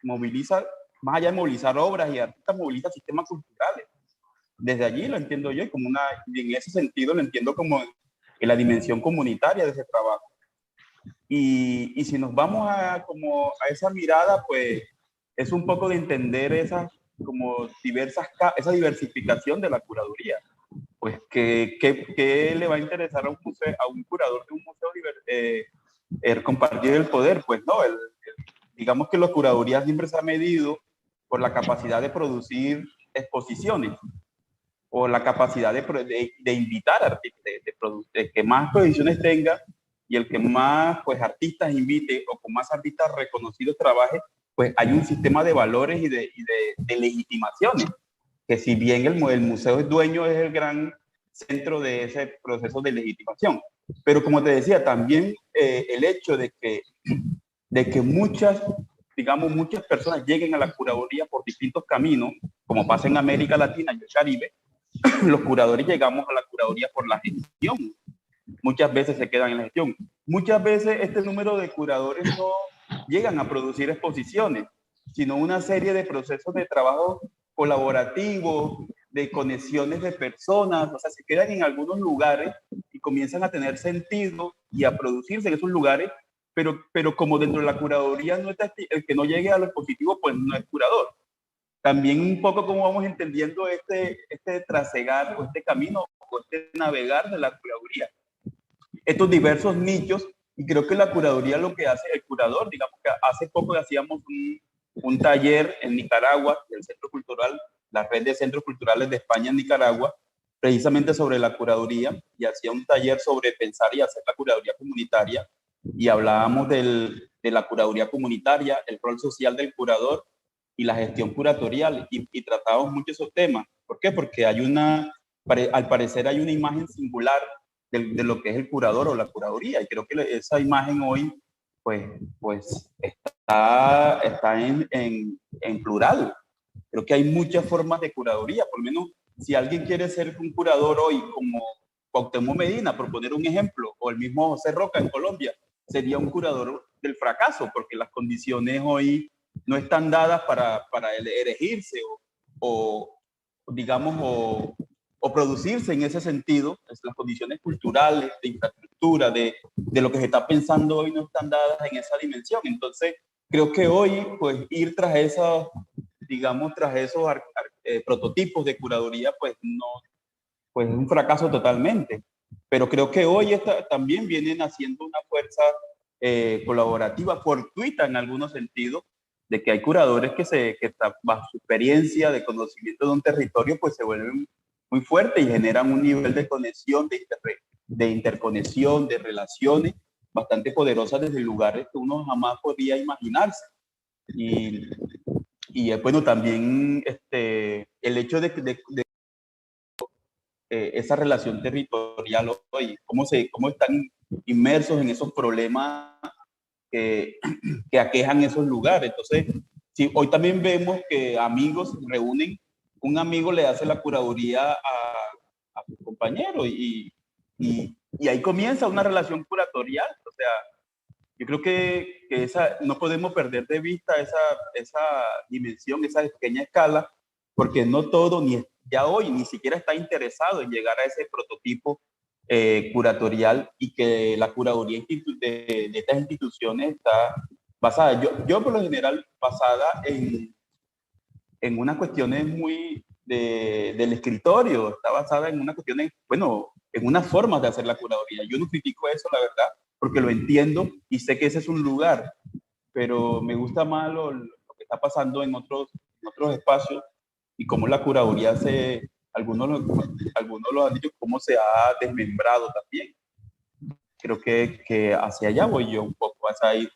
moviliza, más allá de movilizar obras y artistas, moviliza sistemas culturales. Desde allí lo entiendo yo, y en ese sentido lo entiendo como en la dimensión comunitaria de ese trabajo. Y si nos vamos como a esa mirada, pues es un poco de entender esa diversificación de la curaduría. Pues ¿qué le va a interesar a un curador de un museo compartir el poder? Pues no, digamos que la curaduría siempre se ha medido por la capacidad de producir exposiciones o la capacidad de invitar artistas, de que más exposiciones tenga, y el que más pues artistas invite o con más artistas reconocidos trabaje, pues hay un sistema de valores y de legitimaciones, que si bien el museo es dueño, es el gran centro de ese proceso de legitimación. Pero como te decía, también el hecho de que muchas personas lleguen a la curaduría por distintos caminos, como pasa en América Latina y el Caribe, los curadores llegamos a la curaduría por la gestión. Muchas veces se quedan en la gestión. Muchas veces este número de curadores no llegan a producir exposiciones, sino una serie de procesos de trabajo colaborativo, de conexiones de personas, o sea, se quedan en algunos lugares y comienzan a tener sentido y a producirse en esos lugares, pero como dentro de la curaduría no está, el que no llegue a lo positivo, pues no es curador. También un poco como vamos entendiendo este trasegar o este camino o este navegar de la curaduría. Estos diversos nichos, y creo que la curaduría lo que hace el curador, digamos que hace poco hacíamos un taller en Nicaragua, del Centro Cultural, la red de centros culturales de España en Nicaragua, precisamente sobre la curaduría, y hacía un taller sobre pensar y hacer la curaduría comunitaria, y hablábamos de la curaduría comunitaria, el rol social del curador y la gestión curatorial, y tratábamos mucho esos temas. ¿Por qué? Porque al parecer hay una imagen singular de lo que es el curador o la curaduría, y creo que esa imagen hoy pues está en plural. Creo que hay muchas formas de curaduría, por lo menos si alguien quiere ser un curador hoy como Cuauhtémoc Medina, por poner un ejemplo, o el mismo José Roca en Colombia, sería un curador del fracaso, porque las condiciones hoy no están dadas para erigirse o producirse en ese sentido. Las condiciones culturales, de infraestructura, de lo que se está pensando hoy no están dadas en esa dimensión. Entonces, creo que hoy, pues, ir tras esos prototipos de curaduría, pues, no, pues es un fracaso totalmente. Pero creo que hoy también vienen haciendo una fuerza colaborativa fortuita en algunos sentidos, de que hay curadores que bajo su experiencia de conocimiento de un territorio, pues se vuelven muy fuertes y generan un nivel de conexión, de interconexión, de relaciones bastante poderosas desde lugares que uno jamás podía imaginarse. Y bueno, también el hecho de esa relación territorial hoy, cómo están inmersos en esos problemas que aquejan esos lugares. Entonces, sí, hoy también vemos que amigos reúnen, un amigo le hace la curaduría a su compañero y ahí comienza una relación curatorial. O sea, yo creo que no podemos perder de vista esa dimensión, esa pequeña escala, porque no todo, ya hoy, ni siquiera está interesado en llegar a ese prototipo curatorial, y que la curaduría de estas instituciones está basada, yo por lo general, basada en unas cuestiones muy del escritorio, está basada en unas cuestiones, bueno, en unas formas de hacer la curaduría. Yo no critico eso, la verdad, porque lo entiendo y sé que ese es un lugar, pero me gusta más lo que está pasando en otros espacios, y cómo la curaduría algunos lo han dicho, cómo se ha desmembrado también. Creo que hacia allá voy yo un poco, hacia ahí.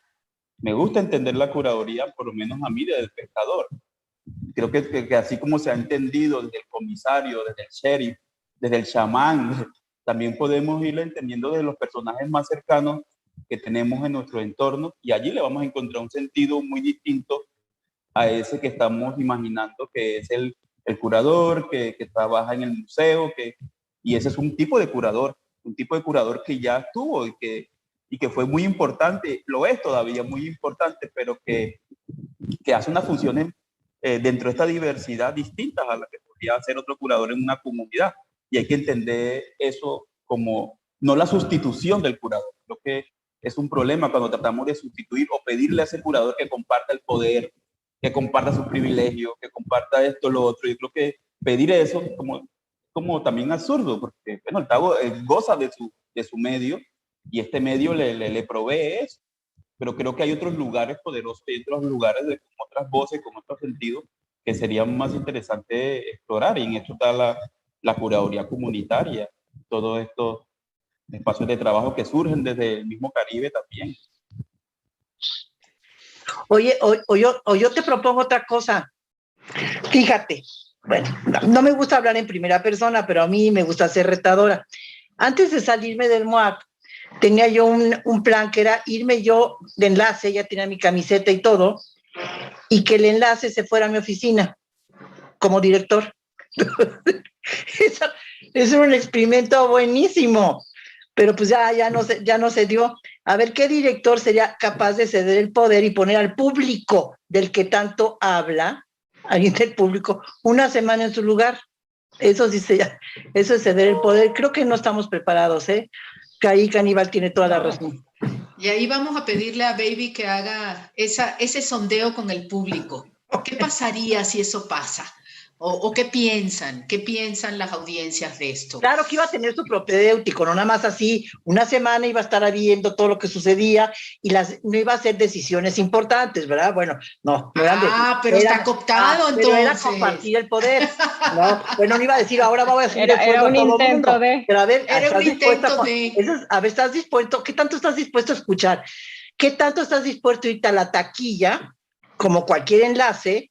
Me gusta entender la curaduría, por lo menos a mí, desde el espectador. Creo que así como se ha entendido desde el comisario, desde el sheriff, desde el chamán, también podemos irla entendiendo desde los personajes más cercanos que tenemos en nuestro entorno, y allí le vamos a encontrar un sentido muy distinto a ese que estamos imaginando, que es el curador que trabaja en el museo, y ese es un tipo de curador que ya estuvo y que fue muy importante, lo es todavía muy importante, pero que que hace unas funciones dentro de esta diversidad distintas a las que podría hacer otro curador en una comunidad. Y hay que entender eso como no la sustitución del curador. Creo que es un problema cuando tratamos de sustituir o pedirle a ese curador que comparta el poder, que comparta sus privilegios, que comparta esto, lo otro. Yo creo que pedir eso como también absurdo, porque bueno, el Tao goza de su medio y este medio le provee eso. Pero creo que hay otros lugares poderosos, hay otros lugares con otras voces, con otros sentidos, que sería más interesante explorar. Y en esto está la curaduría comunitaria, todos estos espacios de trabajo que surgen desde el mismo Caribe también. Oye, yo te propongo otra cosa. Fíjate, bueno, no me gusta hablar en primera persona, pero a mí me gusta ser retadora. Antes de salirme del MOAC, tenía yo un plan que era irme yo de enlace, ya tenía mi camiseta y todo, y que el enlace se fuera a mi oficina como director. Es un experimento buenísimo, pero pues ya no se dio. A ver qué director sería capaz de ceder el poder y poner al público del que tanto habla, alguien del público, una semana en su lugar. Eso sí eso es ceder el poder. Creo que no estamos preparados, ¿eh? Que ahí Caníbal tiene toda la razón. Y ahí vamos a pedirle a Baby que haga ese sondeo con el público. ¿Qué pasaría si eso pasa? ¿O qué piensan las audiencias de esto? Claro que iba a tener su propedéutico, no nada más así, una semana iba a estar viendo todo lo que sucedía y no iba a hacer decisiones importantes, ¿verdad? Bueno, no eran pero está cooptado, entonces. Pero era compartir el poder, ¿no? Bueno, no iba a decir, ahora voy a subir el era un intento de... Pero a ver, era un intento a ver, ¿estás dispuesto? ¿Qué tanto estás dispuesto a escuchar? ¿Qué tanto estás dispuesto a irte a la taquilla, como cualquier enlace,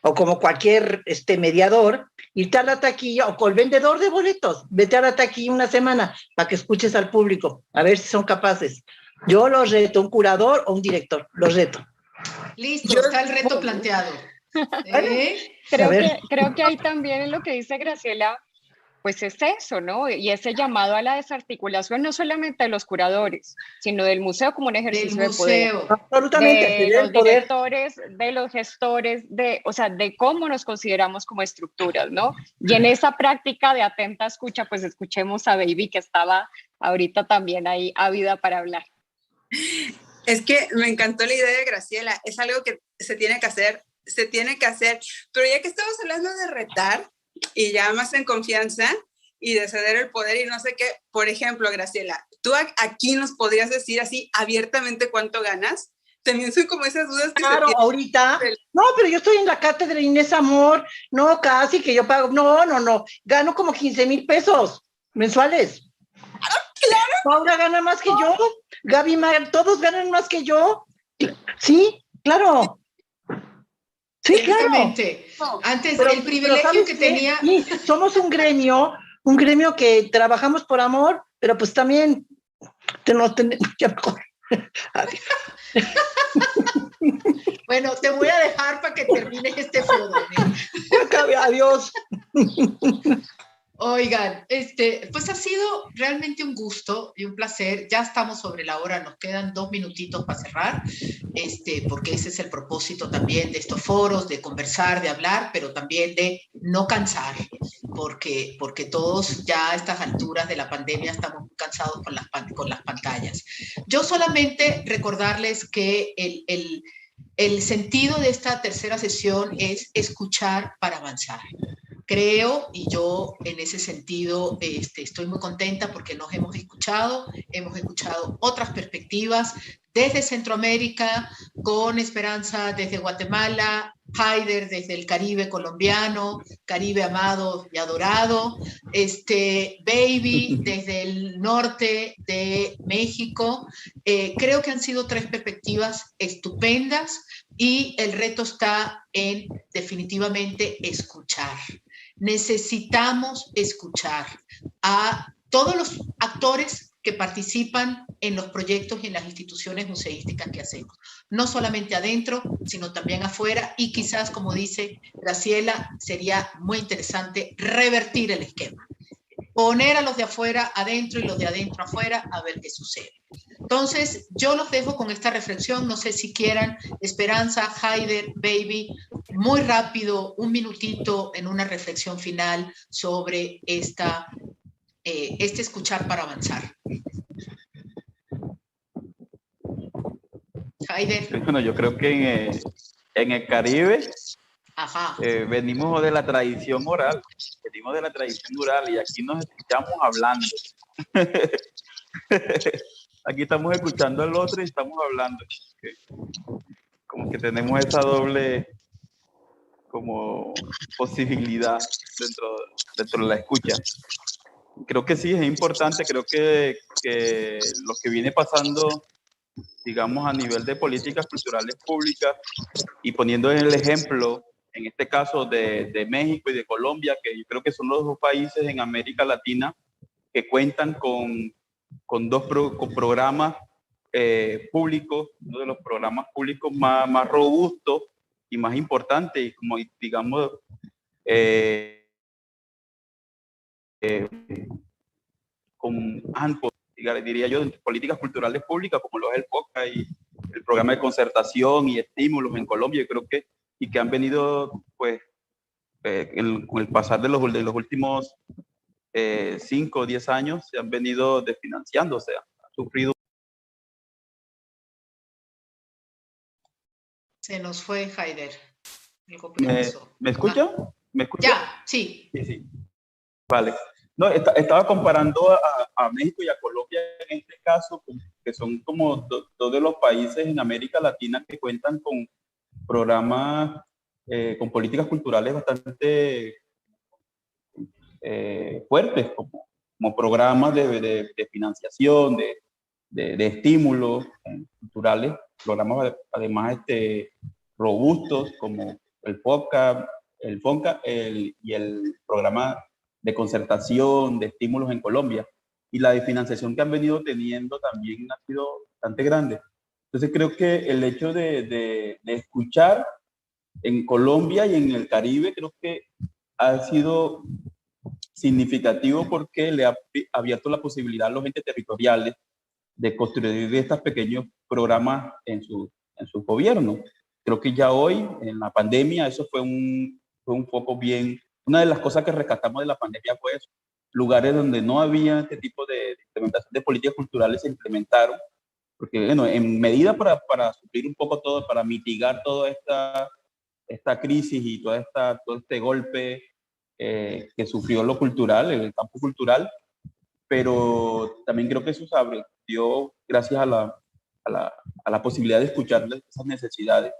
o como cualquier mediador, irte a la taquilla, o con el vendedor de boletos, vete a la taquilla una semana para que escuches al público, a ver si son capaces. Yo los reto, un curador o un director, los reto. Listo, está el reto planteado. Creo que hay también en lo que dice Graciela, pues es eso, ¿no? Y ese llamado a la desarticulación no solamente de los curadores, sino del museo como un ejercicio de poder. Absolutamente. De los directores, de los gestores, o sea, de cómo nos consideramos como estructuras, ¿no? Y en esa práctica de atenta escucha, pues escuchemos a Baby, que estaba ahorita también ahí ávida para hablar. Es que me encantó la idea de Graciela, es algo que se tiene que hacer, pero ya que estamos hablando de retar, y ya más en confianza y de ceder el poder y no sé qué, por ejemplo, Graciela, ¿tú aquí nos podrías decir así abiertamente cuánto ganas? También son como esas dudas que claro, ahorita, no, pero yo estoy en la cátedra Inés Amor, no, casi que yo pago, no, gano como 15,000 pesos mensuales. Claro. Paula gana más que yo, Gaby, todos ganan más que yo, sí, claro. Sí, exactamente. Claro. Antes, el privilegio que tenía... Sí, somos un gremio que trabajamos por amor, pero pues también ya mejor. Bueno, te voy a dejar para que termines este foro. Adiós. Oigan, pues ha sido realmente un gusto y un placer. Ya estamos sobre la hora, nos quedan 2 minutitos para cerrar, porque ese es el propósito también de estos foros, de conversar, de hablar, pero también de no cansar, porque todos ya a estas alturas de la pandemia estamos cansados con las pantallas. Yo solamente recordarles que el sentido de esta tercera sesión es escuchar para avanzar. Creo, y yo en ese sentido estoy muy contenta porque nos hemos escuchado otras perspectivas desde Centroamérica, con Esperanza desde Guatemala, Haider desde el Caribe colombiano, Caribe amado y adorado, Baby desde el norte de México. Creo que han sido 3 perspectivas estupendas y el reto está en definitivamente escuchar. Necesitamos escuchar a todos los actores que participan en los proyectos y en las instituciones museísticas que hacemos. No solamente adentro, sino también afuera y quizás, como dice Graciela, sería muy interesante revertir el esquema. Poner a los de afuera adentro y los de adentro afuera a ver qué sucede. Entonces, yo los dejo con esta reflexión. No sé si quieran, Esperanza, Haider, Baby, muy rápido, un minutito en una reflexión final sobre este escuchar para avanzar. Haider. Bueno, yo creo que en el Caribe Ajá. Venimos de la tradición oral, y aquí nos escuchamos hablando. Aquí estamos escuchando al otro y estamos hablando. Como que tenemos esa doble como posibilidad dentro de la escucha. Creo que sí, es importante, creo que lo que viene pasando, digamos, a nivel de políticas culturales públicas y poniendo el ejemplo, en este caso de México y de Colombia, que yo creo que son los dos países en América Latina que cuentan con con programas públicos, uno de los programas públicos más robustos y más importantes, y como digamos, con ANPO, diría yo, políticas culturales públicas, como lo es el POCA y el programa de concertación y estímulos en Colombia, yo creo que, y que han venido, pues, con el pasar de los últimos 5 o 10 años, se han venido desfinanciando, o sea, ha sufrido. Se nos fue Haider. ¿Me escucha? ¿Me escucha? Ya, sí. Sí. Vale. No, estaba comparando a México y a Colombia en este caso, que son como dos de los países en América Latina que cuentan con programas, con políticas culturales bastante fuertes, como programas de financiación, de estímulos culturales, programas además robustos como el FONCA, y el programa de concertación, de estímulos en Colombia, y la de financiación que han venido teniendo también ha sido bastante grande. Entonces creo que el hecho de escuchar en Colombia y en el Caribe creo que ha sido significativo porque le ha abierto la posibilidad a los entes territoriales de construir estos pequeños programas en su gobierno. Creo que ya hoy, en la pandemia, eso fue un foco bien. Una de las cosas que rescatamos de la pandemia fue eso. Lugares donde no había este tipo de implementación de políticas culturales se implementaron, porque, bueno, en medida para suplir un poco todo, para mitigar toda esta crisis y todo este golpe que sufrió lo cultural, el campo cultural, pero también creo que eso se abrió gracias a la posibilidad de escuchar esas necesidades.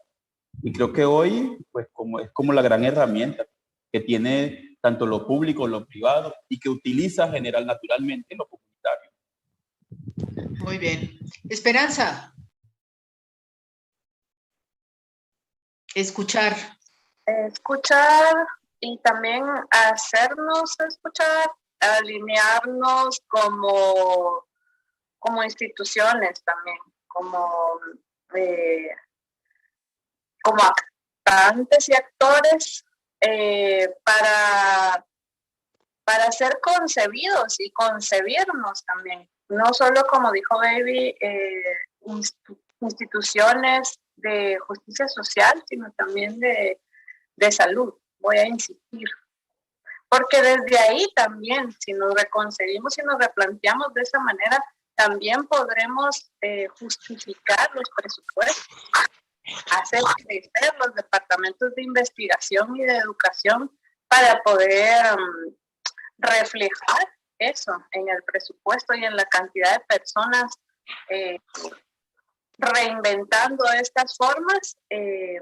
Y creo que hoy, pues, es como la gran herramienta que tiene tanto lo público, lo privado, y que utiliza general naturalmente lo comunitario. Muy bien. Esperanza. Escuchar. Escuchar y también hacernos escuchar, alinearnos como instituciones también, como actantes y actores para ser concebidos y concebirnos también. No solo, como dijo Baby, instituciones de justicia social, sino también de salud. Voy a insistir. Porque desde ahí también, si nos reconcebimos y nos replanteamos de esa manera, también podremos justificar los presupuestos, hacer crecer los departamentos de investigación y de educación para poder reflejar eso en el presupuesto y en la cantidad de personas reinventando estas formas de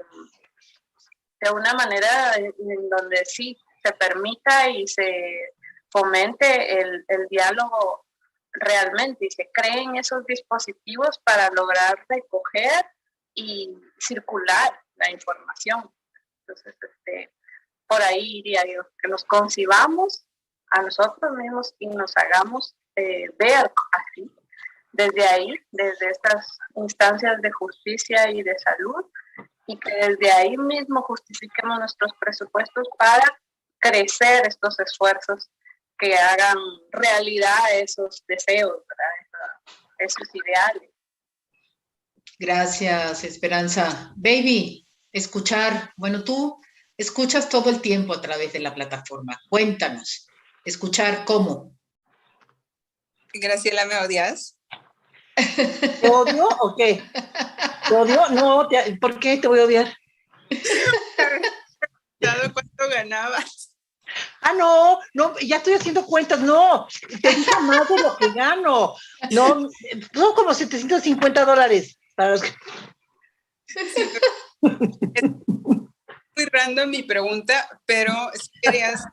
una manera en donde sí se permita y se fomente el diálogo realmente y se creen esos dispositivos para lograr recoger y circular la información. Entonces, por ahí diría yo, que nos concibamos a nosotros mismos y nos hagamos ver así, desde ahí, desde estas instancias de justicia y de salud, y que desde ahí mismo justifiquemos nuestros presupuestos para crecer estos esfuerzos que hagan realidad esos deseos, ¿verdad? Esos ideales. Gracias, Esperanza. Baby, escuchar, bueno, tú escuchas todo el tiempo a través de la plataforma. Cuéntanos, escuchar cómo. Graciela, ¿me odias? ¿Te odio o qué? ¿Te odio? No, ¿por qué te voy a odiar? ¿Cuánto ganabas? No, ya estoy haciendo cuentas, no, te dije más de lo que gano, no, son como $750 para los que... Sí, es muy random mi pregunta, pero si querías,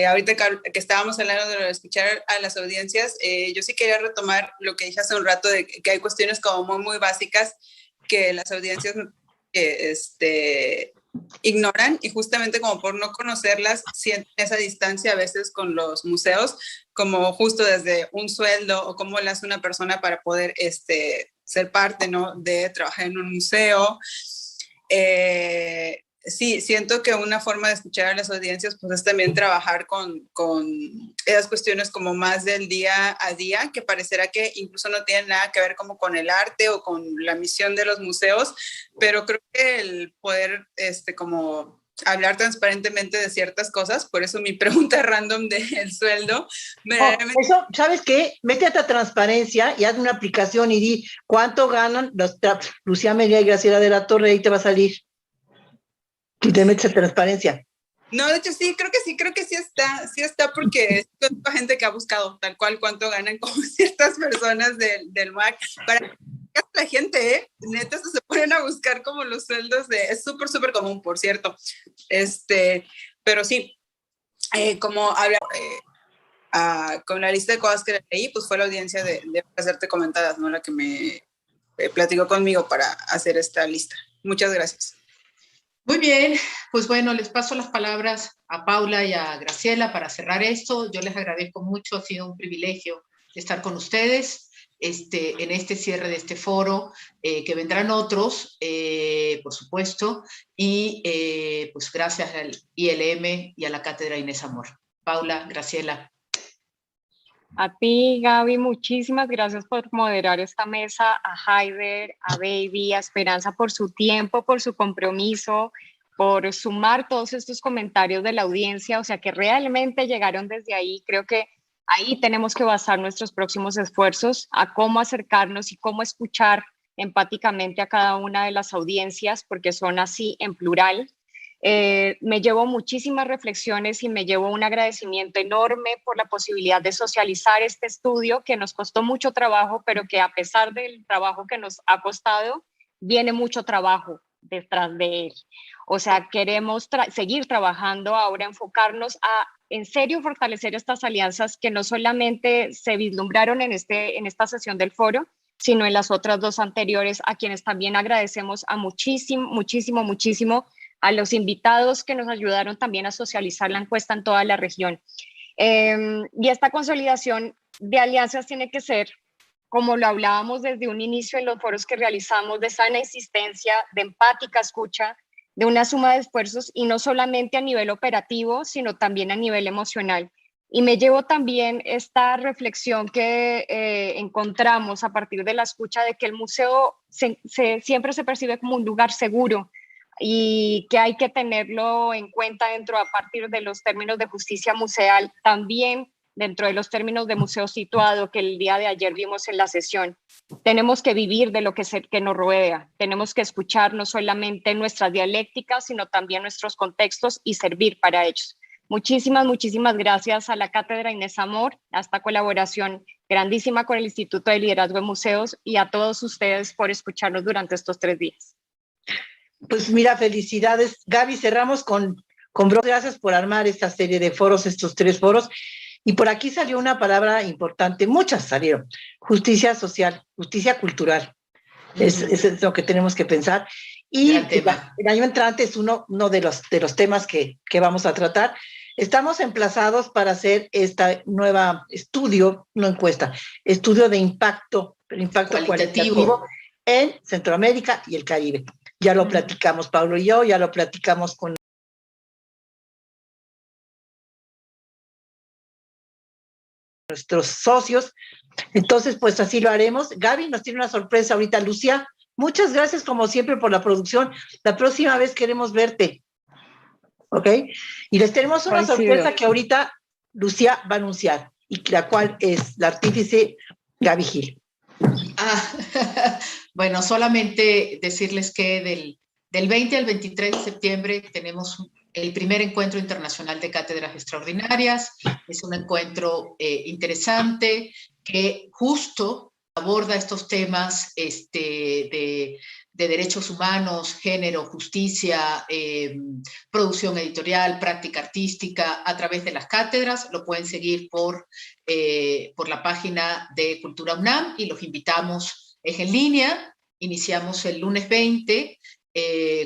ahorita que estábamos hablando de escuchar a las audiencias, yo sí quería retomar lo que dije hace un rato de que hay cuestiones como muy, muy básicas que las audiencias ignoran, y justamente como por no conocerlas sienten esa distancia a veces con los museos, como justo desde un sueldo o cómo le hace una persona para poder ser parte, ¿no?, de trabajar en un museo. Sí, siento que una forma de escuchar a las audiencias pues es también trabajar con esas cuestiones como más del día a día, que parecerá que incluso no tienen nada que ver como con el arte o con la misión de los museos, pero creo que el poder como hablar transparentemente de ciertas cosas, por eso mi pregunta random del sueldo. Eso, ¿sabes qué? Métete a transparencia y haz una aplicación y di cuánto ganan Lucía Medina y Graciela de la Torre, y te va a salir. Y te metes a transparencia. No, de hecho sí, creo que sí está porque es toda gente que ha buscado tal cual cuánto ganan como ciertas personas del MAC, para que la gente, neta, se ponen a buscar como los sueldos es súper, súper común, por cierto, pero sí, como habla, con la lista de cosas que leí, pues fue la audiencia de hacerte comentadas, ¿no?, la que me platicó conmigo para hacer esta lista. Muchas gracias. Muy bien, pues bueno, les paso las palabras a Paula y a Graciela para cerrar esto. Yo les agradezco mucho, ha sido un privilegio estar con ustedes en este cierre de este foro, que vendrán otros, por supuesto, y pues gracias al ILM y a la Cátedra Inés Amor. Paula, Graciela. A ti, Gaby, muchísimas gracias por moderar esta mesa, a Haider, a Baby, a Esperanza por su tiempo, por su compromiso, por sumar todos estos comentarios de la audiencia, o sea, que realmente llegaron desde ahí. Creo que ahí tenemos que basar nuestros próximos esfuerzos a cómo acercarnos y cómo escuchar empáticamente a cada una de las audiencias, porque son así en plural. Me llevo muchísimas reflexiones y me llevo un agradecimiento enorme por la posibilidad de socializar este estudio que nos costó mucho trabajo, pero que a pesar del trabajo que nos ha costado, viene mucho trabajo detrás de él. O sea, queremos seguir trabajando ahora, enfocarnos a en serio fortalecer estas alianzas que no solamente se vislumbraron en esta sesión del foro, sino en las otras dos anteriores, a quienes también agradecemos a muchísimo a los invitados que nos ayudaron también a socializar la encuesta en toda la región. Y esta consolidación de alianzas tiene que ser, como lo hablábamos desde un inicio en los foros que realizamos, de sana existencia, de empática escucha, de una suma de esfuerzos, y no solamente a nivel operativo, sino también a nivel emocional. Y me llevo también esta reflexión que encontramos a partir de la escucha, de que el museo siempre se percibe como un lugar seguro, y que hay que tenerlo en cuenta a partir de los términos de justicia museal, también dentro de los términos de museo situado que el día de ayer vimos en la sesión. Tenemos que vivir de lo que nos rodea, tenemos que escuchar no solamente nuestras dialécticas, sino también nuestros contextos y servir para ellos. Muchísimas gracias a la Cátedra Inés Amor, a esta colaboración grandísima con el Instituto de Liderazgo en Museos, y a todos ustedes por escucharnos durante estos 3 días. Pues mira, felicidades. Gaby, cerramos con gracias por armar esta serie de foros, estos 3 foros. Y por aquí salió una palabra importante, muchas salieron: justicia social, justicia cultural. Es lo que tenemos que pensar. Y el año entrante es uno de los temas que vamos a tratar. Estamos emplazados para hacer esta nueva estudio, no encuesta, estudio de impacto cualitativo en Centroamérica y el Caribe. Ya lo platicamos, Pablo y yo, ya lo platicamos con nuestros socios. Entonces, pues así lo haremos. Gaby nos tiene una sorpresa ahorita. Lucía, muchas gracias como siempre por la producción. La próxima vez queremos verte. ¿Ok? Y les tenemos una sorpresa que ahorita Lucía va a anunciar, y la cual es la artífice Gaby Gil. Bueno, solamente decirles que del 20 al 23 de septiembre tenemos el primer encuentro internacional de cátedras extraordinarias. Es un encuentro interesante que justo aborda estos temas de derechos humanos, género, justicia, producción editorial, práctica artística a través de las cátedras. Lo pueden seguir por la página de Cultura UNAM y los invitamos. Es en línea, iniciamos el lunes 20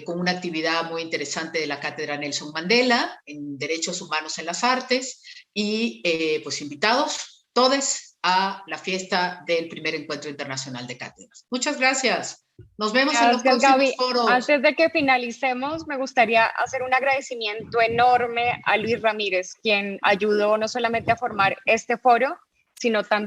con una actividad muy interesante de la Cátedra Nelson Mandela en Derechos Humanos en las Artes y pues invitados todos a la fiesta del primer encuentro internacional de cátedras. Muchas gracias. Nos vemos en los próximos Gaby. foros. Antes de que finalicemos, me gustaría hacer un agradecimiento enorme a Luis Ramírez, quien ayudó no solamente a formar este foro, sino también